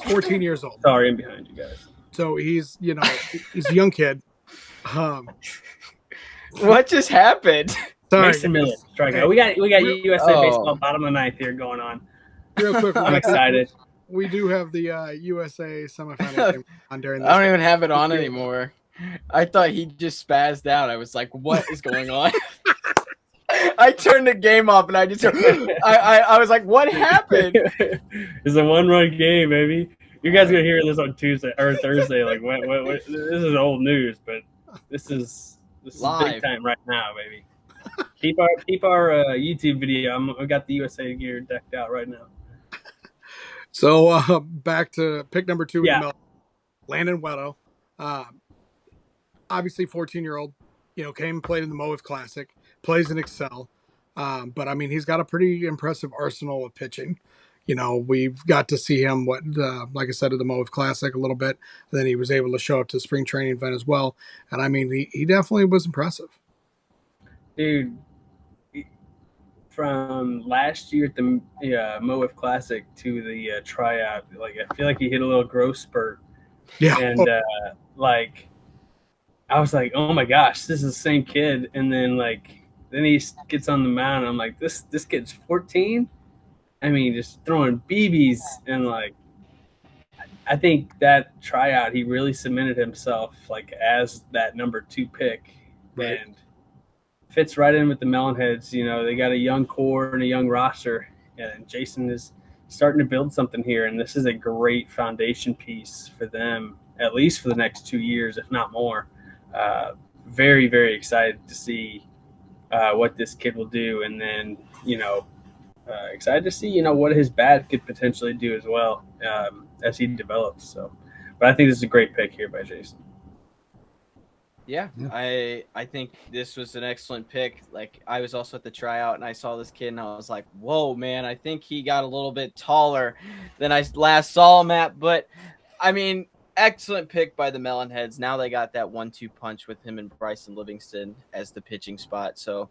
he's 14 years old. Sorry, I'm behind you guys. So he's he's a young kid. What just happened? Sorry, Mason Miller, strikeout. We got USA baseball bottom of the ninth here going on. Real quick, I'm excited. We do have the USA semifinal game on during this. I don't even have it on anymore. I thought he just spazzed out. I was like, what is going on? I turned the game off and I just I was like, what happened? It's a one-run game, baby. You guys are gonna hear this on Tuesday or Thursday. Like, what? This is old news, but this is Live. Big time right now, baby. Keep our YouTube video. I got the USA gear decked out right now. So back to pick number 2. Yeah. Landon Weddle. Obviously 14-year-old, came and played in the MO WIFF Classic, plays in Excel. But I mean, he's got a pretty impressive arsenal of pitching. We've got to see him, like I said, at the MO WIFF Classic a little bit. And then he was able to show up to the spring training event as well. And I mean, he definitely was impressive. Dude, from last year at the MO WIFF Classic to the tryout, like, I feel like he hit a little growth spurt. Yeah. And I was like, oh my gosh, this is the same kid. And then then he gets on the mound. And I'm like, this kid's 14. I mean, just throwing BBs, and I think that tryout, he really cemented himself as that number 2 pick, right. And fits right in with the Melonheads. They got a young core and a young roster, and Jason is starting to build something here, and this is a great foundation piece for them, at least for the next 2 years, if not more. Very, very excited to see what this kid will do, and then excited to see what his bat could potentially do as well as he develops. So, but I think this is a great pick here by Jason. Yeah. I think this was an excellent pick. I was also at the tryout and I saw this kid and I was like, whoa, man, I think he got a little bit taller than I last saw him at. But I mean, excellent pick by the Melonheads. Now they got that 1-2 punch with him and Bryson Livingston as the pitching spot. So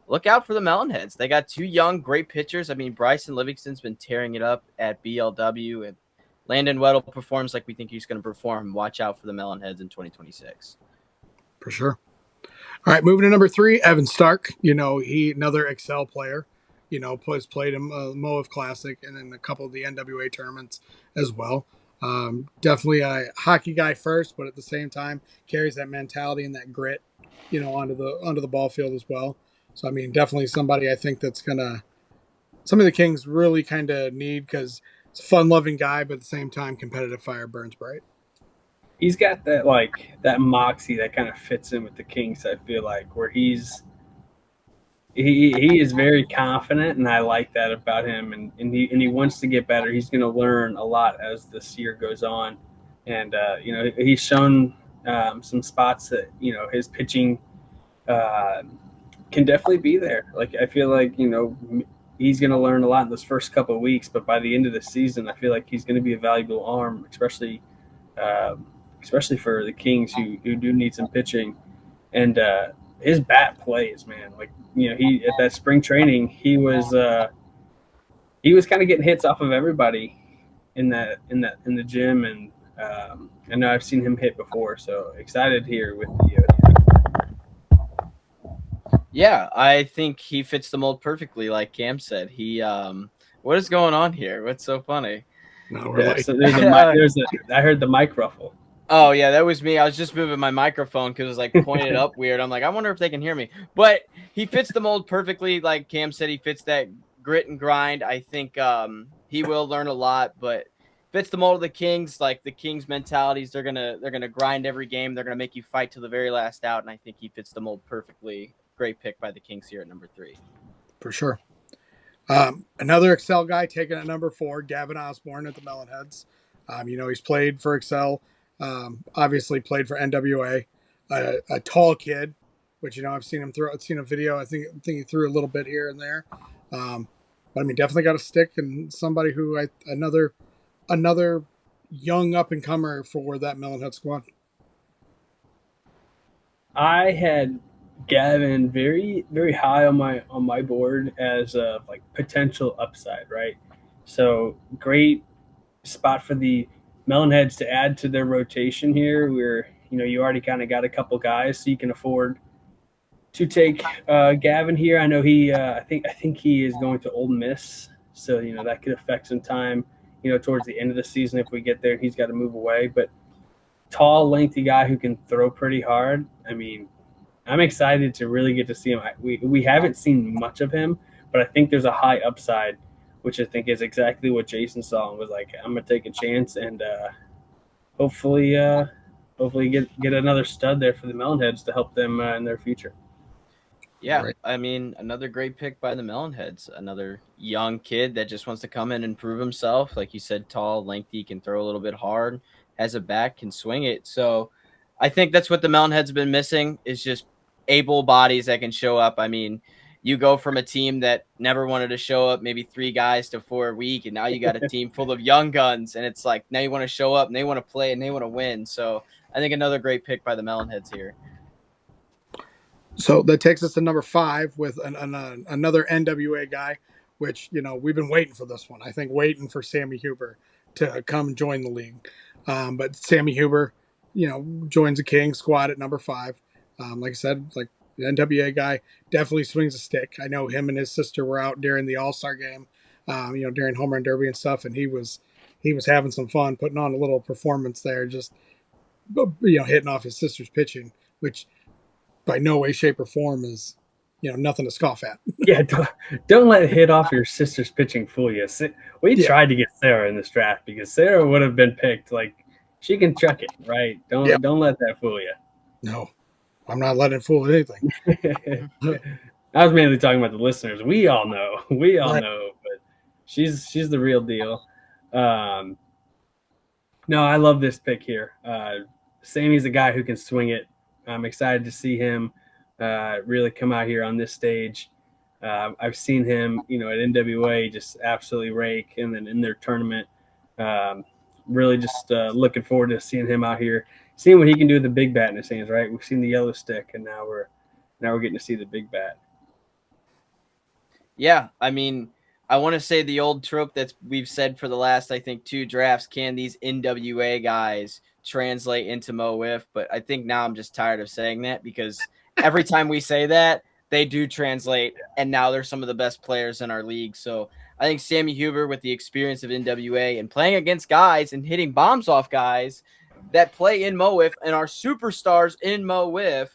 look out for the Melonheads. They got 2 young, great pitchers. I mean, Bryson Livingston's been tearing it up at BLW, and Landon Weddle performs like we think he's going to perform. Watch out for the Melonheads in 2026. For sure. All right, moving to number 3, Evan Stark. He another Excel player. Played in MO WIFF Classic and in a couple of the NWA tournaments as well. Definitely a hockey guy first, but at the same time carries that mentality and that grit, onto the ball field as well. So I mean, definitely somebody I think that's some of the Kings really kind of need, because it's a fun-loving guy, but at the same time, competitive fire burns bright. He's got that moxie that kind of fits in with the Kings. I feel like, where he is very confident, and I like that about him. And he wants to get better. He's going to learn a lot as this year goes on, and he's shown some spots that his pitching can definitely be there. I feel like he's going to learn a lot in those first couple of weeks, but by the end of the season, I feel like he's going to be a valuable arm, especially for the Kings who do need some pitching. And his bat plays, man. Like, he at that spring training, he was kind of getting hits off of everybody in the gym, and I know I've seen him hit before, so excited here with the. Yeah, I think he fits the mold perfectly, like Cam said. He what is going on here? What's so funny? No, we're like, So there's a mic. I heard the mic ruffle. Oh yeah, that was me. I was just moving my microphone because it was like pointed up weird. I'm like, I wonder if they can hear me. But he fits the mold perfectly, like Cam said. He fits that grit and grind. I think he will learn a lot, but fits the mold of the Kings. Like the Kings' mentalities, they're gonna grind every game. They're gonna make you fight to the very last out, and I think he fits the mold perfectly. Great pick by the Kings here at number 3. for sure. Another Excel guy taken at number 4, Gavin Osborne at the Melonheads. He's played for Excel, obviously played for NWA. A tall kid, which I've seen him throw. I've seen a video. I think he threw a little bit here and there, but definitely got a stick, and somebody who another young up and comer for that Melonhead squad. I had Gavin very, very high on my board as a like potential upside, right? So great spot for the Melonheads to add to their rotation here. Where you already kind of got a couple guys, so you can afford to take Gavin here. I know I think he is going to Ole Miss, so that could affect some time. Towards the end of the season if we get there, he's got to move away. But tall, lengthy guy who can throw pretty hard. I mean, I'm excited to really get to see him. We haven't seen much of him, but I think there's a high upside, which I think is exactly what Jason saw and was like, I'm gonna take a chance and hopefully get another stud there for the Melonheads to help them in their future. Yeah, right. I mean, another great pick by the Melonheads. Another young kid that just wants to come in and prove himself. Like you said, tall, lengthy, can throw a little bit hard, has a bat, can swing it. So I think that's what the Melonheads have been missing is just able bodies that can show up. I mean, you go from a team that never wanted to show up, maybe 3 guys to 4 a week, and now you got a team full of young guns, and it's like now you want to show up, and they want to play, and they want to win. So I think another great pick by the Melonheads here. So that takes us to number 5 with another NWA guy, which, we've been waiting for this one. I think waiting for Sammy Huber to come join the league. But Sammy Huber, joins the King squad at number 5. Like I said, like the NWA guy definitely swings a stick. I know him and his sister were out during the All-Star game, during Home Run Derby and stuff, and he was having some fun putting on a little performance there, just hitting off his sister's pitching, which by no way, shape, or form is, nothing to scoff at. Yeah, don't let it hit off your sister's pitching fool you. We tried to get Sarah in this draft because Sarah would have been picked. Like, she can chuck it, right? Don't let that fool you. No, I'm not letting it fool anything. I was mainly talking about the listeners. We all know, but she's the real deal. No, I love this pick here. Sammy's a guy who can swing it. I'm excited to see him really come out here on this stage. I've seen him, at NWA just absolutely rake, and then in their tournament, really just looking forward to seeing him out here, seeing what he can do with the big bat in his hands. Right, we've seen the yellow stick, and now we're getting to see the big bat. Yeah, I mean, I want to say the old trope that we've said for the last, I think, 2 drafts. Can these NWA guys translate into Mo Wiff? But I think now I'm just tired of saying that because every time we say that, they do translate, and now they're some of the best players in our league. So I think Sammy Huber, with the experience of NWA and playing against guys and hitting bombs off guys that play in Mo Wiff and are superstars in Mo Wiff,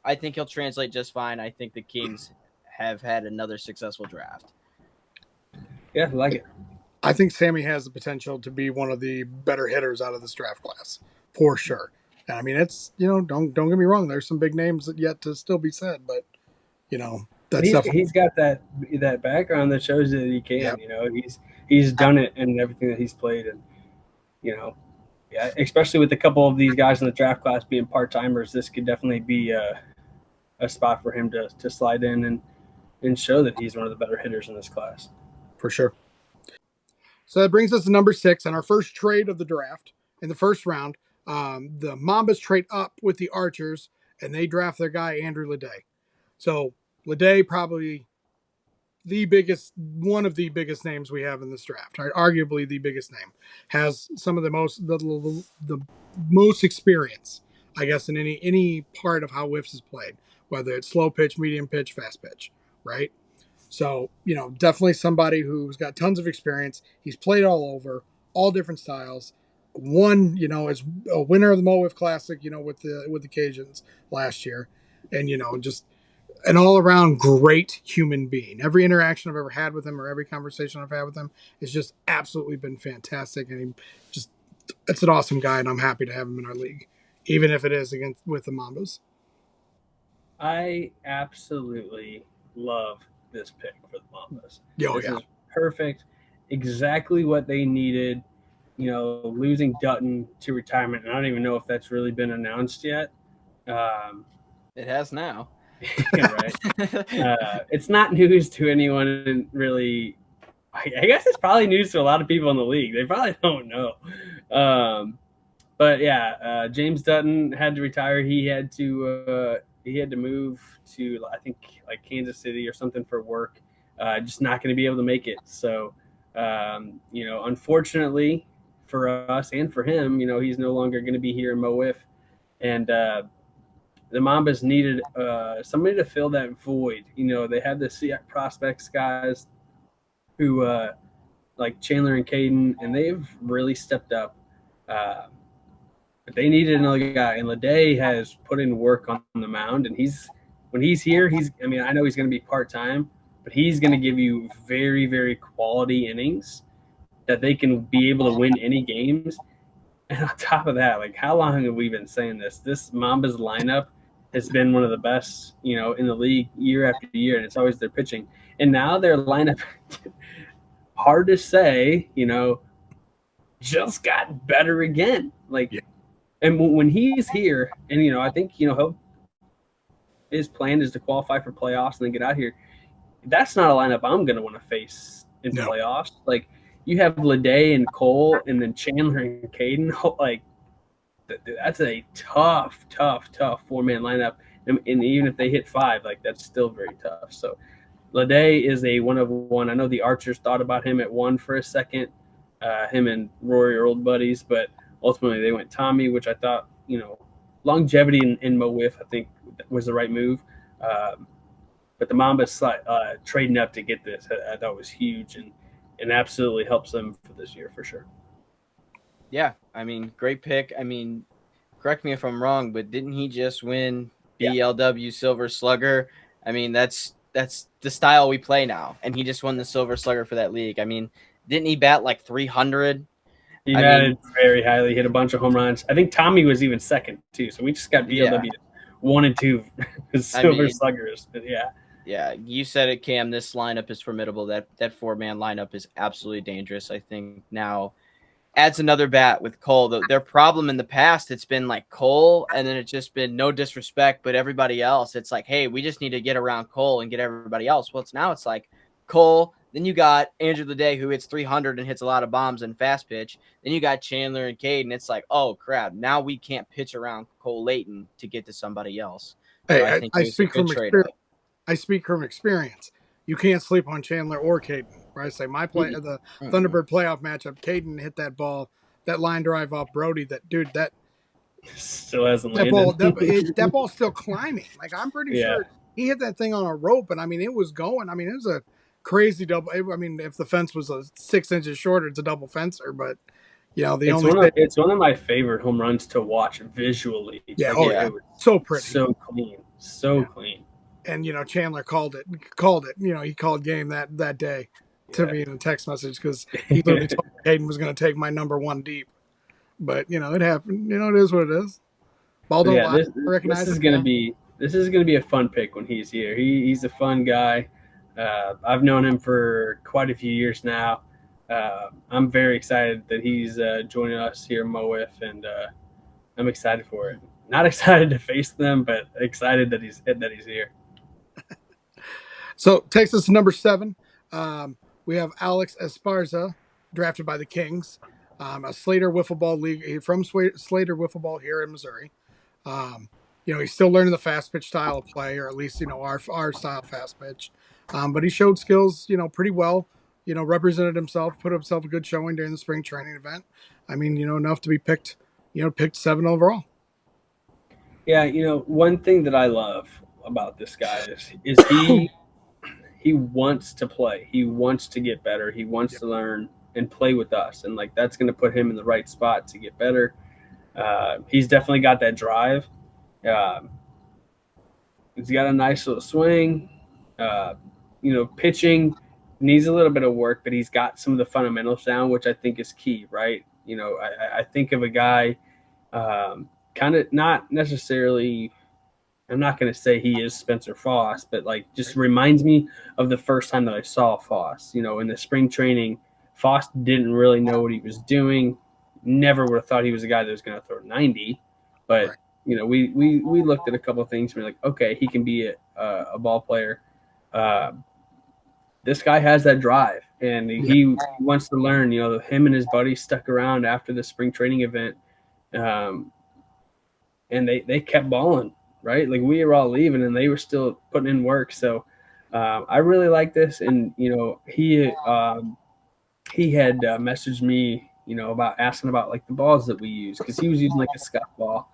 I think he'll translate just fine. I think the Kings have had another successful draft. Yeah, I like it. I think Sammy has the potential to be one of the better hitters out of this draft class, for sure. And I mean, it's, don't get me wrong. There's some big names yet to still be said, but he's got that background that shows that he can. Yep. He's done it in everything that he's played, and yeah, especially with a couple of these guys in the draft class being part timers, this could definitely be a spot for him to slide in and show that he's one of the better hitters in this class. For sure. So that brings us to number 6 and our first trade of the draft in the first round. The Mambas trade up with the Archers and they draft their guy Andrew Leday. So Leday probably one of the biggest names we have in this draft, right? Arguably the biggest name, has some of the most experience, I guess, in any part of how Wiffs is played, whether it's slow pitch, medium pitch, fast pitch, right? So, definitely somebody who's got tons of experience. He's played all over, all different styles. Won, is a winner of the Mo WIFF Classic, with the Cajuns last year, and just an all-around great human being. Every interaction I've ever had with him, or every conversation I've had with him, has just absolutely been fantastic. And it's an awesome guy, and I'm happy to have him in our league, even if it is with the Mambas. I absolutely love this pick for the Mambas. This is perfect. Exactly what they needed. Losing Dutton to retirement, and I don't even know if that's really been announced yet. It has now. Yeah, right. It's not news to anyone really. I guess it's probably news to a lot of people in the league. They probably don't know. But yeah, James Dutton had to retire. He had to move to, I think, like Kansas City or something for work. Just not going to be able to make it. So, unfortunately for us and for him, he's no longer going to be here in Mo WIFF. And the Mambas needed somebody to fill that void. They had the SEAC prospects guys who, like Chandler and Caden, and they've really stepped up. But they needed another guy, and Leday has put in work on the mound. And when he's here, I know he's going to be part-time, but he's going to give you very, very quality innings that they can be able to win any games. And on top of that, like, how long have we been saying this? This Mambas lineup has been one of the best, in the league year after year, and it's always their pitching. And now their lineup, hard to say, just got better again. Like, yeah. And when he's here, and I think his plan is to qualify for playoffs and then get out here. That's not a lineup I'm going to want to face in playoffs. Like, you have Leday and Cole, and then Chandler and Caden. Like, that's a tough 4-man lineup. And even if they hit 5, like, that's still very tough. So Leday is a 1 of 1. I know the Archers thought about him at 1 for a second, him and Rory are old buddies, but ultimately they went Tommy, which I thought, longevity in Mo WIFF, I think, was the right move. But the Mambas trading up to get this, I thought was huge and absolutely helps them for this year for sure. Yeah, great pick. Correct me if I'm wrong, but didn't he just win BLW Silver Slugger? That's the style we play now, and he just won the Silver Slugger for that league. Didn't he bat like 300? He batted very highly, hit a bunch of home runs. I think Tommy was even second too. So we just got BLW 1 and 2 Silver Sluggers. Yeah. Yeah, you said it, Cam. This lineup is formidable. That 4-man lineup is absolutely dangerous. I think now adds another bat with Cole. Their problem in the past, it's been like Cole, and then it's just been no disrespect, but everybody else, it's like, hey, we just need to get around Cole and get everybody else. Well, it's like Cole. Then you got Andrew Leday, who hits 300 and hits a lot of bombs in fast pitch. Then you got Chandler and Caden. It's like, oh, crap. Now we can't pitch around Cole Layton to get to somebody else. Hey, I think I speak from experience. I speak from experience. You can't sleep on Chandler or Caden. Right? I say the Thunderbird playoff matchup, Caden hit that ball, that line drive off Brody. That still hasn't landed. That ball's still climbing. Like, I'm pretty sure he hit that thing on a rope, and it was going. It was a crazy double. If the fence was 6 inches shorter, it's a double fencer. But it's one of my favorite home runs to watch visually. Yeah, it was so pretty, so clean, clean. And Chandler called it. He called game that day to me in a text message, because he literally told me Caden was going to take my number 1 deep. But it happened. It is what it is. Ball don't lie. This is going to be a fun pick when he's here. He's a fun guy. I've known him for quite a few years now. I'm very excited that he's joining us here in Mo WIFF, and I'm excited for it. Not excited to face them, but excited that he's here. So takes us to number 7. We have Alex Esparza, drafted by the Kings, a Slater Wiffle Ball League from Slater Wiffle Ball here in Missouri. he's still learning the fast pitch style of play, or at least our style fast pitch. But he showed skills, pretty well. Represented himself, put himself a good showing during the spring training event. I mean, enough to be picked 7 overall. Yeah, one thing that I love about this guy is he wants to play. He wants to get better. He wants to learn and play with us, and like that's going to put him in the right spot to get better. He's definitely got that drive. He's got a nice little swing. Pitching needs a little bit of work, but he's got some of the fundamentals down, which I think is key, right? I think of a guy kind of not necessarily, I'm not going to say he is Spencer Foss, but like just reminds me of the first time that I saw Foss. In the spring training, Foss didn't really know what he was doing. Never would have thought he was a guy that was going to throw 90, but we looked at a couple of things and we're like, okay, he can be a ball player. This guy has that drive, and he wants to learn. Him and his buddies stuck around after the spring training event, and they kept balling, right? Like we were all leaving, and they were still putting in work. So I really like this, and he had messaged me, about asking about like the balls that we use, because he was using like a scuff ball,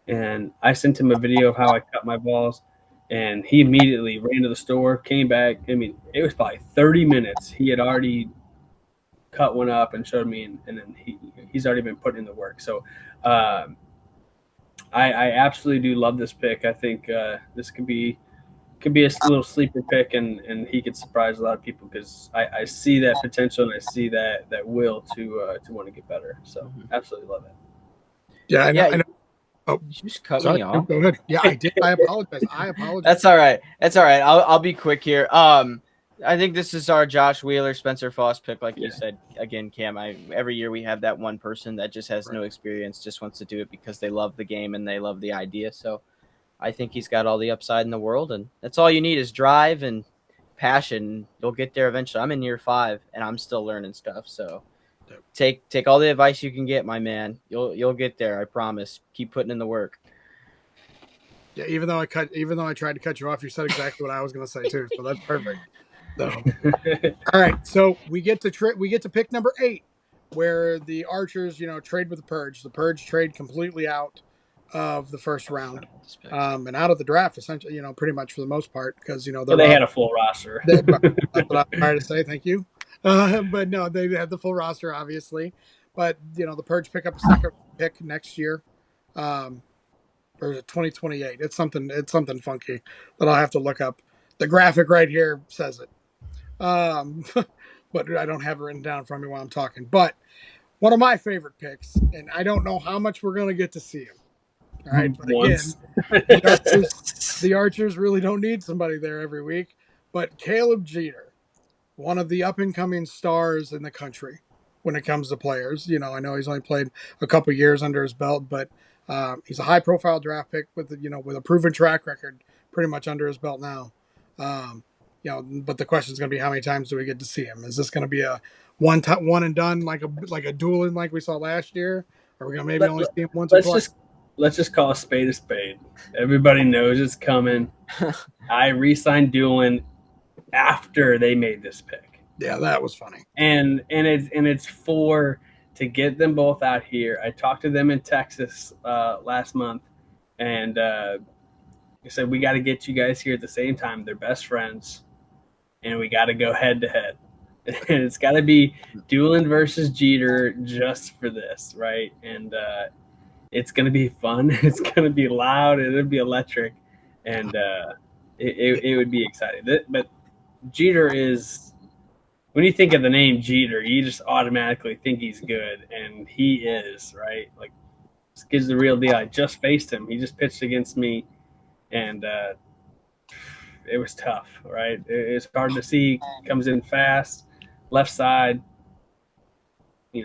and I sent him a video of how I cut my balls. And he immediately ran to the store, came back. I mean, it was probably 30 minutes. He had already cut one up and showed me, and then he's already been putting in the work. So I absolutely do love this pick. I think this could be a little sleeper pick, and he could surprise a lot of people, because I see that potential, and I see that will to want to get better. So absolutely love it. Yeah, I know. Oh, did you just cut me off? Go ahead. Yeah, I did. I apologize. That's all right. I'll be quick here. I think this is our Josh Wheeler, Spencer Foss pick, like you said. Again, Cam, every year we have that one person that just has no experience, just wants to do it because they love the game and they love the idea. So I think he's got all the upside in the world, and that's all you need is drive and passion. You'll get there eventually. I'm in year 5 and I'm still learning stuff. So take all the advice you can get, my man. You'll get there. I promise. Keep putting in the work. Yeah, even though I tried to cut you off, you said exactly what I was going to say too. So that's perfect. So, all right. So we get to pick number 8, where the Archers, trade with the Purge. The Purge trade completely out of the first round, and out of the draft, essentially. Pretty much for the most part, because they had a full roster. That's what I'm trying to say. Thank you. But no, they had the full roster, obviously. But the Purge pick up a second pick next year, or is it 2028? It's something funky that I'll have to look up. The graphic right here says it, but I don't have it written down for me while I'm talking. But one of my favorite picks, and I don't know how much we're going to get to see him. All right, but again, the Archers really don't need somebody there every week. But Caleb Jeter, one of the up-and-coming stars in the country when it comes to players. I know he's only played a couple years under his belt, but he's a high-profile draft pick with a proven track record pretty much under his belt now. But the question is going to be, how many times do we get to see him? Is this going to be a one and done, like a dueling like we saw last year? Or are we going to maybe only see him once or twice? Let's just call a spade a spade. Everybody knows it's coming. I re-signed Doolin after they made this pick. Yeah, that was funny. And it's to get them both out here. I talked to them in Texas last month, and I said, we got to get you guys here at the same time. They're best friends, and we got to go head to head. And it's got to be Doolin versus Jeter just for this, right? And it's going to be fun. It's going to be loud. It'll be electric, and it would be exciting. But Jeter is, when you think of the name Jeter, you just automatically think he's good, and he is, right? Like, this kid's the real deal. I just faced him. He just pitched against me, and it was tough, right? It's hard to see. He comes in fast, left side. He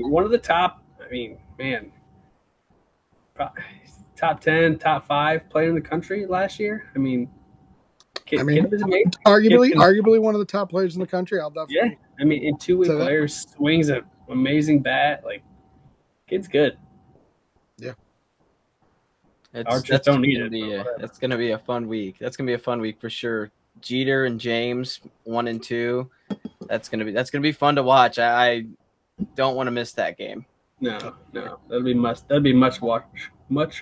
one of the top, top 10, top 5 player in the country last year. Arguably one of the top players in the country. I'll definitely. Yeah, in 2-way players, swings an amazing bat. Like, kid's good. Yeah. Archers don't need it. That's gonna be a fun week. That's gonna be a fun week for sure. Jeter and James 1 and 2. That's gonna be fun to watch. I don't want to miss that game. No, that'd be must watch must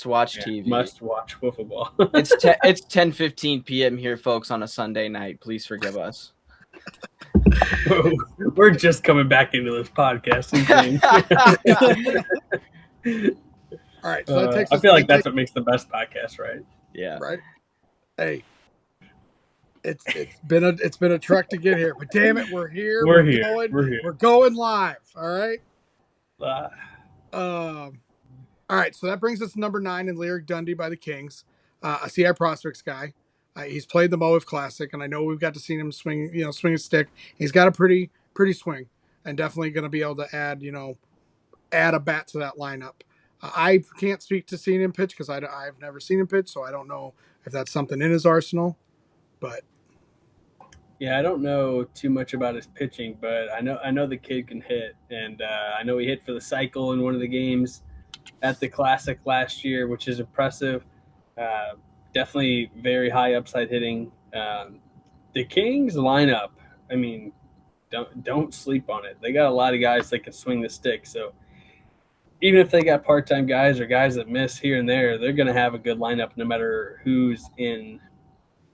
watch TV. Must watch Wiffle Ball. It's 10:15 p.m. here, folks, on a Sunday night. Please forgive us. We're just coming back into this podcasting thing. All right, so that takes I feel like that's what makes the best podcast, right? Yeah. Right. Hey, it's been a trek to get here, but damn it, we're here. We're here. We're going live. All right. All right, so that brings us to number 9 in Lyric Dundee by the Kings, a CI Prospects guy. He's played the MO WIFF Classic, and I know we've got to see him swing a stick. He's got a pretty swing, and definitely going to be able to add a bat to that lineup. I can't speak to seeing him pitch because I've never seen him pitch, so I don't know if that's something in his arsenal. But yeah, I don't know too much about his pitching, but I know the kid can hit, and I know he hit for the cycle in one of the games at the Classic last year, which is impressive. Definitely very high upside hitting. The Kings lineup, I mean, don't sleep on it. They got a lot of guys that can swing the stick, so even if they got part-time guys or guys that miss here and there, they're going to have a good lineup no matter who's in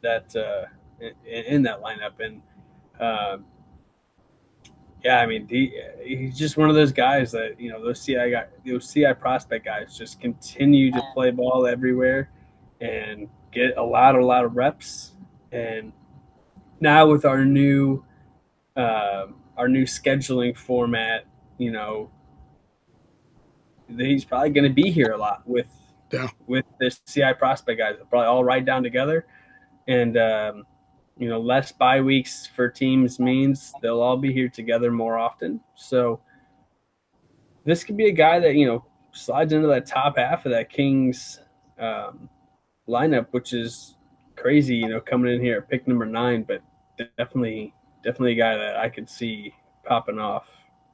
that lineup. And I mean, he's just one of those guys that those CI prospect guys just continue to play ball everywhere and get a lot of reps. And now with our new scheduling format, he's probably going to be here a lot with this CI prospect guys. They'll probably all ride down together, and less bye weeks for teams means they'll all be here together more often. So this could be a guy that slides into that top half of that Kings lineup, which is crazy. Coming in here at pick number 9, but definitely a guy that I could see popping off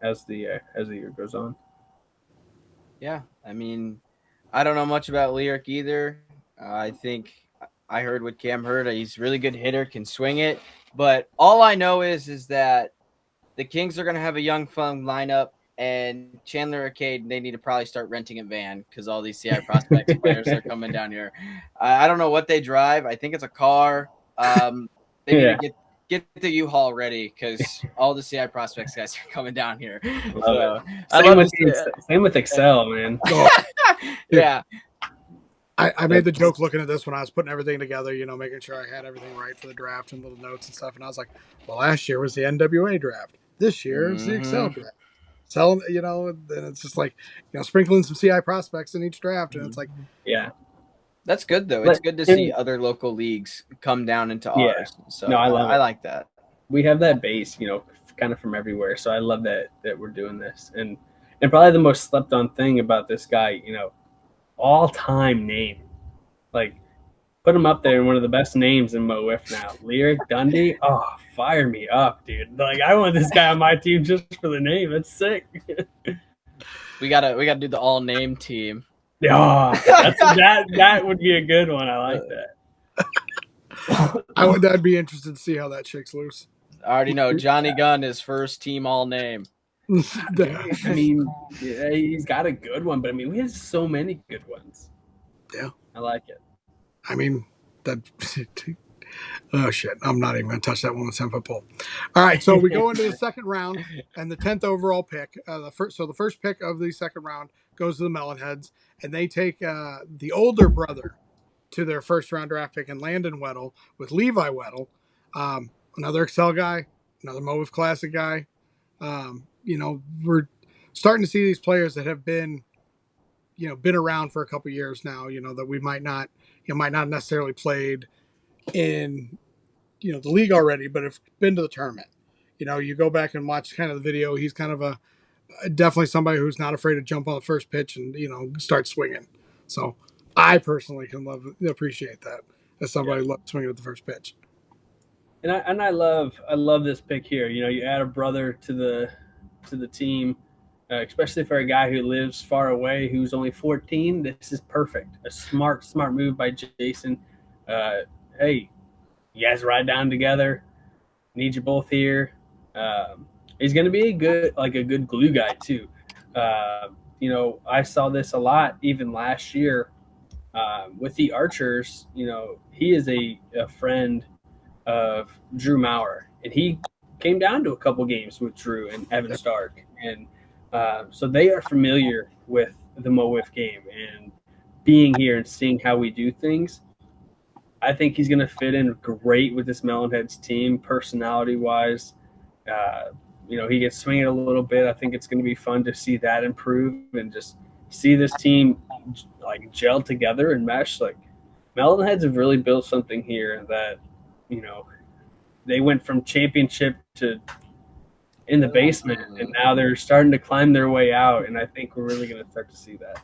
as the year goes on. Yeah, I mean, I don't know much about Lyric either. I think I heard what Cam heard. He's a really good hitter, can swing it. But all I know is that the Kings are going to have a young, fun lineup, and Chandler Arcade, they need to probably start renting a van because all these CI Prospects players are coming down here. I don't know what they drive. I think it's a car. They need to get the U-Haul ready because all the CI Prospects guys are coming down here. So, same with Excel, man. Yeah. I made the joke looking at this when I was putting everything together, making sure I had everything right for the draft and little notes and stuff. And I was like, well, last year was the NWA draft. This year is the Excel draft. Selling, then it's just like, sprinkling some CI prospects in each draft. And it's like, yeah. That's good, though. It's good to see other local leagues come down into ours. So no, I like that. We have that base, kind of from everywhere. So I love that we're doing this. And probably the most slept on thing about this guy, all-time name. Like, put him up there in one of the best names in Mo WIFF now. Lyric Dundee. Oh, fire me up, dude. Like, I want this guy on my team just for the name. That's sick. We gotta do the all-name team. Yeah, that would be a good one. I like that. I'd be interested to see how that shakes loose. I already know Johnny Gunn is first team all-name. I mean, he's got a good one, but I mean, we have so many good ones. Yeah, I like it. I mean, that. Oh shit! I'm not even going to touch that one with 10-foot pole. All right, so we go into the second round and the 10th overall pick. The first pick of the second round goes to the Melonheads, and they take the older brother to their first round draft pick in Landon Weddle with Levi Weddle, another Excel guy, another Mo WIFF Classic guy. We're starting to see these players that have been around for a couple years now, that we might not necessarily played in, the league already, but have been to the tournament. You go back and watch kind of the video. He's kind of definitely somebody who's not afraid to jump on the first pitch and, start swinging. So I personally can appreciate that as somebody who loves swinging at the first pitch. And I love this pick here. You add a brother to the team. especially for a guy who lives far away, who's only 14. This is perfect. A smart move by Jason. Hey, you guys ride down together. Need you both here. He's going to be a good glue guy too. I saw this a lot even last year with the Archers. He is a friend of Drew Maurer, and he came down to a couple games with Drew and Evan Stark, and so they are familiar with the Mo Wiff game and being here and seeing how we do things. I think he's going to fit in great with this Melonheads team, personality-wise. He gets swinging a little bit. I think it's going to be fun to see that improve and just see this team like gel together and mesh. Like Melonheads have really built something here that, they went from championship to in the basement, and now they're starting to climb their way out. And I think we're really going to start to see that.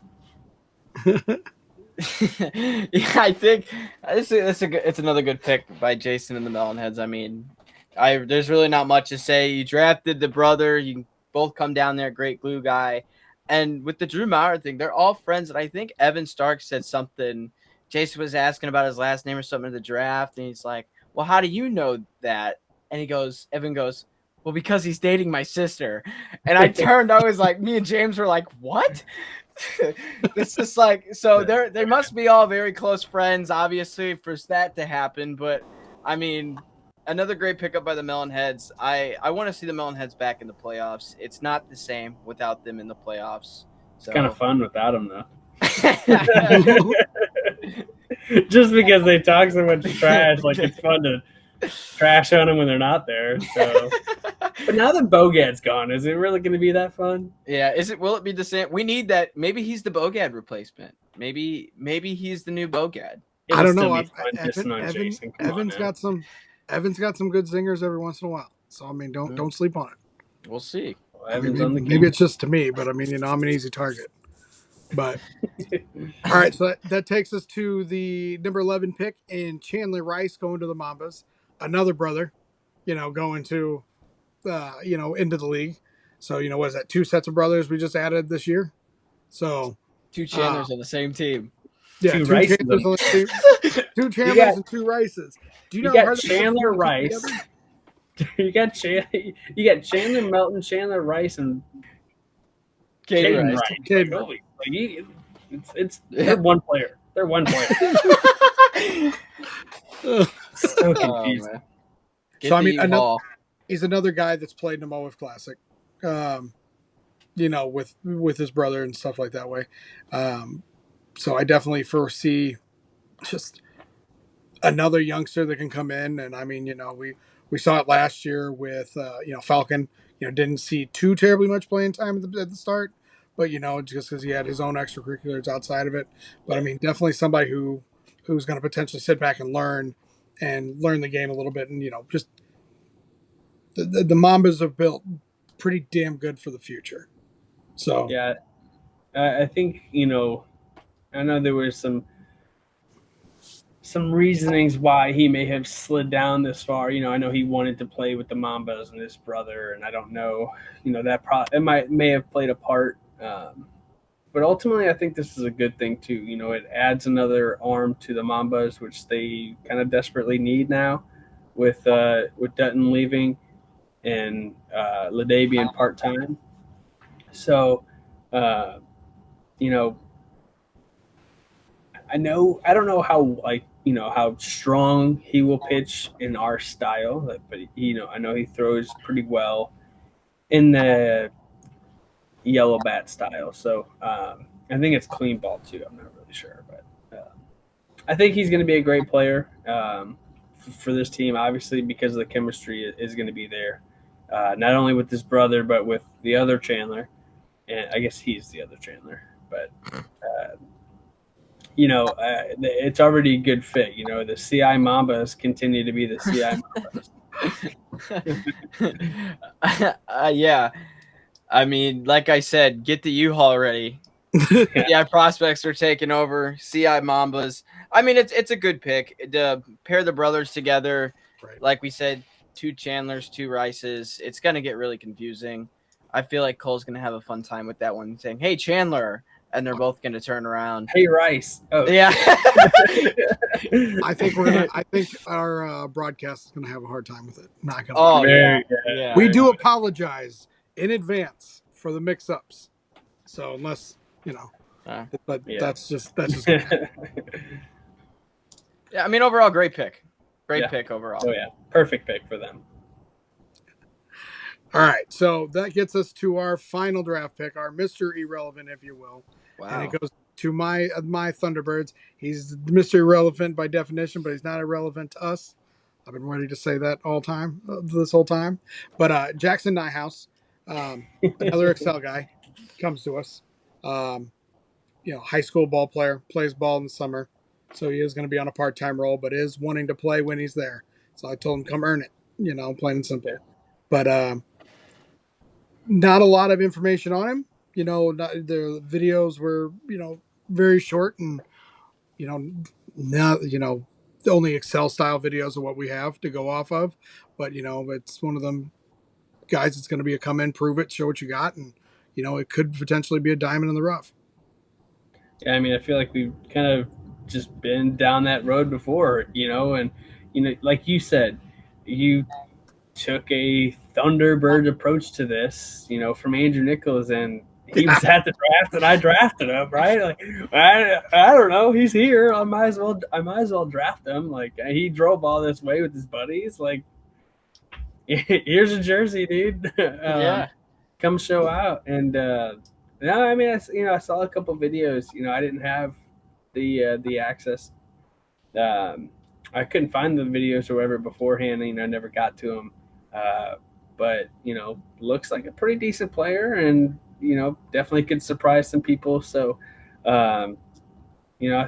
Yeah, I think it's another good pick by Jason and the Melonheads. I mean, there's really not much to say. You drafted the brother. You both come down there, great glue guy. And with the Drew Maurer thing, they're all friends. And I think Evan Stark said something. Jason was asking about his last name or something in the draft, and he's like, well, how do you know that? And Evan goes, well, because he's dating my sister. And I was like, me and James were like, what? This is like, so they must be all very close friends, obviously, for that to happen. But I mean, another great pickup by the Melonheads. I want to see the Melonheads back in the playoffs. It's not the same without them in the playoffs. So. It's kind of fun without them, though. Just because they talk so much trash, like it's fun to trash on them when they're not there. So, but now that Bogad's gone, is it really going to be that fun? Yeah, will it be the same? We need that. Maybe he's the Bogad replacement. Maybe he's the new Bogad. I don't know. Evan's got some good zingers every once in a while. So I mean, don't sleep on it. We'll see. Well, maybe it's just to me, but I mean, I'm an easy target. But all right, so that takes us to the number 11 pick in Chandler Rice going to the Mambas, another brother, going to, into the league. So what is that? 2 sets of brothers we just added this year. So 2 Chandlers on the same team. Yeah, 2 Chandlers on the team. 2 Chandlers and 2 Rices. Do you know got Chandler Rice? You got Chandler Melton, Chandler Rice, and Caden Rice. They're one player. They're one player. So confusing. So I mean, he's another guy that's played in the Mo Wiff Classic, with his brother and stuff like that way. So I definitely foresee just another youngster that can come in, and I mean, we saw it last year with Falcon. Didn't see too terribly much playing time at the start. But, just because he had his own extracurriculars outside of it. But, I mean, definitely somebody who's going to potentially sit back and learn the game a little bit. And, just the Mambas have built pretty damn good for the future. So, yeah, I think, I know there was some reasonings why he may have slid down this far. I know he wanted to play with the Mambas and his brother. And I don't know, that may have played a part. But ultimately, I think this is a good thing too. It adds another arm to the Mambas, which they kind of desperately need now, with Dutton leaving and Lede being part time. So, I don't know how strong he will pitch in our style, but I know he throws pretty well in the yellow bat style. So I think it's clean ball too. I'm not really sure, but I think he's going to be a great player for this team, obviously, because the chemistry is going to be there, not only with his brother, but with the other Chandler. And I guess he's the other Chandler, but it's already a good fit. The CI Mambas continue to be the CI Mambas. Yeah. I mean, like I said, get the U-Haul ready. Yeah, prospects are taking over. CI Mambas. I mean, it's a good pick to pair the brothers together. Right. Like we said, 2 Chandlers, 2 Rices. It's going to get really confusing. I feel like Cole's gonna have a fun time with that one, saying, "Hey, Chandler," and they're both gonna turn around. Hey, Rice. Oh, Yeah. I think our broadcast is gonna have a hard time with it. Not gonna. Oh Very yeah. good. Yeah. We do apologize in advance for the mix-ups. So unless but Yeah. that's just gonna happen. Yeah, I mean, overall, great pick. Great Yeah. pick overall. Oh yeah, perfect pick for them. All right, so that gets us to our final draft pick, our Mr. Irrelevant, if you will. Wow. And it goes to my Thunderbirds. He's Mr. Irrelevant by definition, but he's not irrelevant to us. I've been ready to say that this whole time. But Jackson Nyhouse, another Excel guy, comes to us. High school ball player, plays ball in the summer. So he is going to be on a part-time role, but is wanting to play when he's there. So I told him, come earn it, plain and simple. But not a lot of information on him. The videos were, very short and, not, only Excel style videos of what we have to go off of. But, it's one of them guys that's going to be a come in, prove it, show what you got. And, it could potentially be a diamond in the rough. Yeah, I mean, I feel like we've kind of just been down that road before, and like you said, you took a Thunderbird approach to this, from Andrew Nichols, and he was at the draft, and I drafted him, right? Like, I don't know, he's here. I might as well draft him. Like, he drove all this way with his buddies. Like, here's a jersey, dude. Yeah. Come show out. And no, I mean, I saw a couple videos. I didn't have the access. I couldn't find the videos or whatever beforehand. I never got to them. But looks like a pretty decent player, and definitely could surprise some people. So, I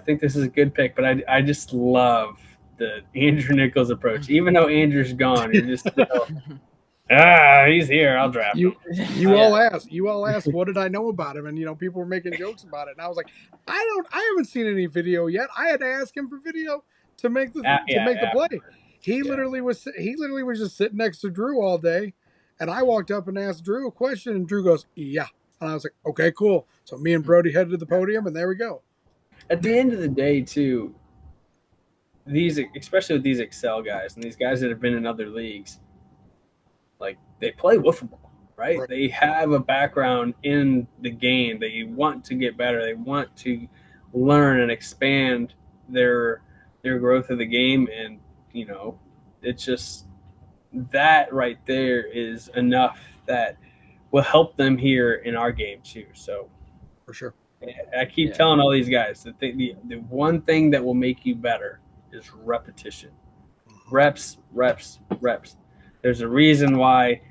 think this is a good pick. But I just love the Andrew Nichols approach. Even though Andrew's gone, you're just he's here. I'll draft him. You all asked, what did I know about him? And people were making jokes about it, and I was like, I haven't seen any video yet. I had to ask him for video to make the play. He literally was just sitting next to Drew all day, and I walked up and asked Drew a question, and Drew goes, "Yeah," and I was like, "Okay, cool." So me and Brody headed to the podium, and there we go. At the end of the day, too, especially with these Excel guys and these guys that have been in other leagues, like, they play wiffle ball, right? They have a background in the game. They want to get better. They want to learn and expand their growth of the game, and it's just that right there is enough that will help them here in our game too. So for sure, I keep telling all these guys that the one thing that will make you better is repetition. Reps. There's a reason why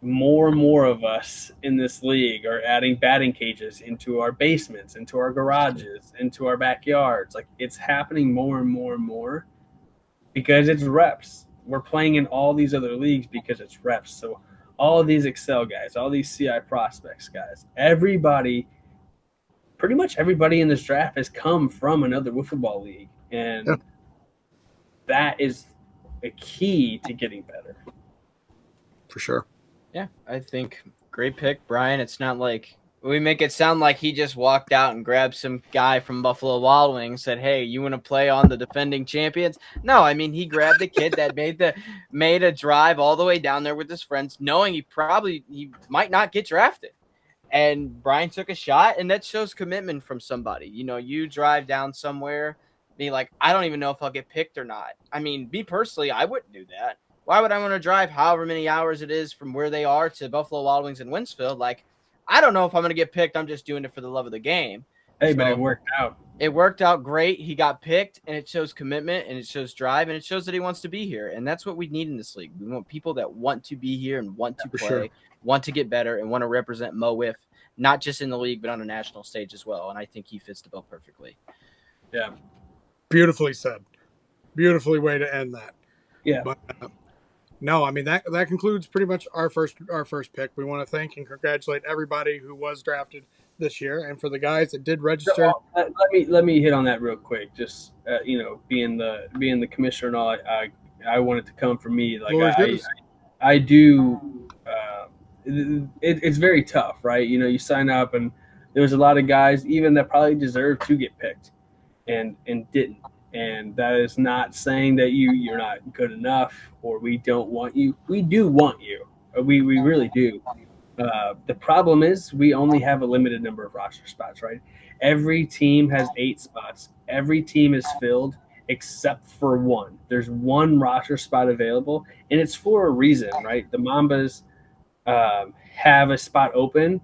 more and more of us in this league are adding batting cages into our basements, into our garages, into our backyards. Like, it's happening more and more and more because it's reps. We're playing in all these other leagues because it's reps. So all of these Excel guys, all these CI prospects guys, pretty much everybody in this draft has come from another Wiffle Ball League. And that is a key to getting better. For sure. Yeah, I think great pick, Brian. It's not like we make it sound like he just walked out and grabbed some guy from Buffalo Wild Wings, said, "Hey, you want to play on the defending champions?" No, I mean, he grabbed a kid that made a drive all the way down there with his friends, knowing he might not get drafted. And Brian took a shot, and that shows commitment from somebody. You drive down somewhere, be like, I don't even know if I'll get picked or not. I mean, me personally, I wouldn't do that. Why would I want to drive however many hours it is from where they are to Buffalo Wild Wings in Winsfield? Like, I don't know if I'm going to get picked. I'm just doing it for the love of the game. Hey, but it worked out. It worked out great. He got picked, and it shows commitment, and it shows drive, and it shows that he wants to be here. And that's what we need in this league. We want people that want to be here and want to play, want to get better, and want to represent Mo Wiff, not just in the league, but on a national stage as well. And I think he fits the bill perfectly. Yeah. Beautifully said. Beautifully way to end that. Yeah. But, no, I mean, that concludes pretty much our first pick. We want to thank and congratulate everybody who was drafted this year, and for the guys that did register. Let me hit on that real quick. Just being the commissioner and all, I want it to come from me. Like, I do it's very tough, right? You know, you sign up and there's a lot of guys even that probably deserve to get picked and didn't. And that is not saying that you're not good enough or we don't want you. We do want you. We really do. The problem is we only have a limited number of roster spots, right? Every team has 8 spots. Every team is filled except for one. There's one roster spot available, and it's for a reason, right? The Mambas have a spot open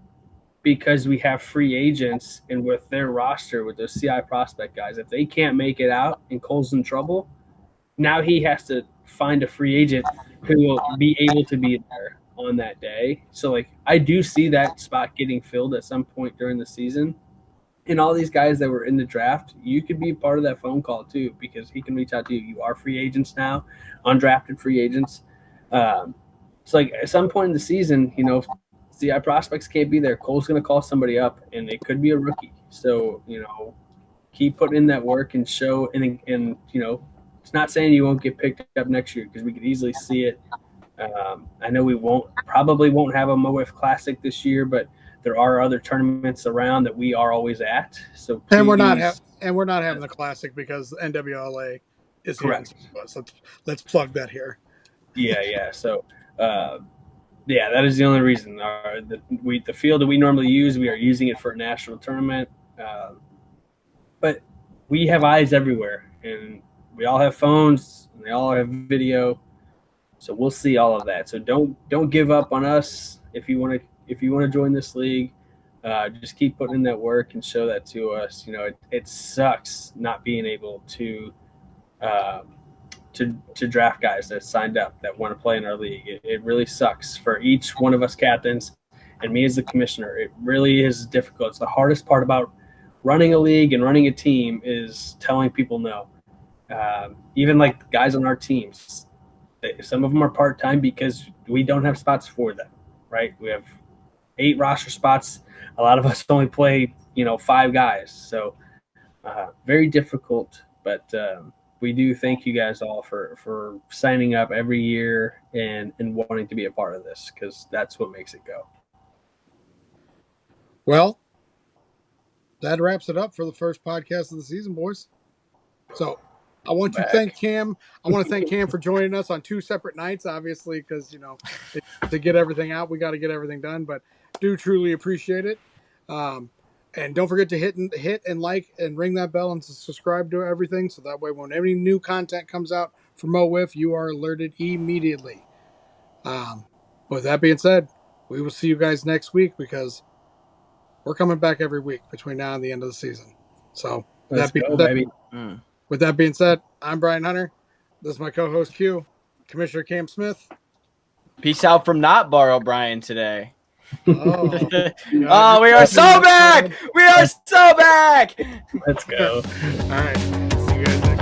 because we have free agents, and with their roster, with those CI prospect guys, if they can't make it out and Cole's in trouble, now he has to find a free agent who will be able to be there on that day. So, like, I do see that spot getting filled at some point during the season. And all these guys that were in the draft, you could be part of that phone call too, because he can reach out to you. You are free agents now, undrafted free agents. So, like, at some point in the season, you know, CI prospects can't be there. Cole's going to call somebody up, and it could be a rookie. So, you know, keep putting in that work and show. And you know, it's not saying you won't get picked up next year, because we could easily see it. I know we probably won't have a MO WIFF Classic this year, but there are other tournaments around that we are always at. So please, and we're not having the Classic because NWLA is here. Correct. Let's plug that here. Yeah. So, that is the only reason. The field that we normally use, we are using it for a national tournament. But we have eyes everywhere, and we all have phones, and they all have video. So we'll see all of that. So don't give up on us if you want to join this league. Just keep putting in that work and show that to us. You know, it sucks not being able to draft guys that signed up that want to play in our league. It really sucks for each one of us captains and me as the commissioner. It really is difficult. It's the hardest part about running a league and running a team is telling people no. Even like guys on our teams, some of them are part-time because we don't have spots for them, right? We have 8 roster spots. A lot of us only play, 5 guys. So very difficult, but we do thank you guys all for signing up every year and wanting to be a part of this, because that's what makes it go. Well, that wraps it up for the first podcast of the season, boys. So I want to thank Cam. I want to thank Cam for joining us on 2 separate nights, obviously, because, to get everything out, we got to get everything done, but do truly appreciate it. And don't forget to hit and like and ring that bell and subscribe to everything, so that way when any new content comes out from MO WIFF, you are alerted immediately. With that being said, we will see you guys next week, because we're coming back every week between now and the end of the season. So with that being said, I'm Brian Hunter. This is my co-host Q, Commissioner Cam Smith. Peace out from not borrow Brian today. Oh, we are so back! We are so back! Let's go. All right. See you guys next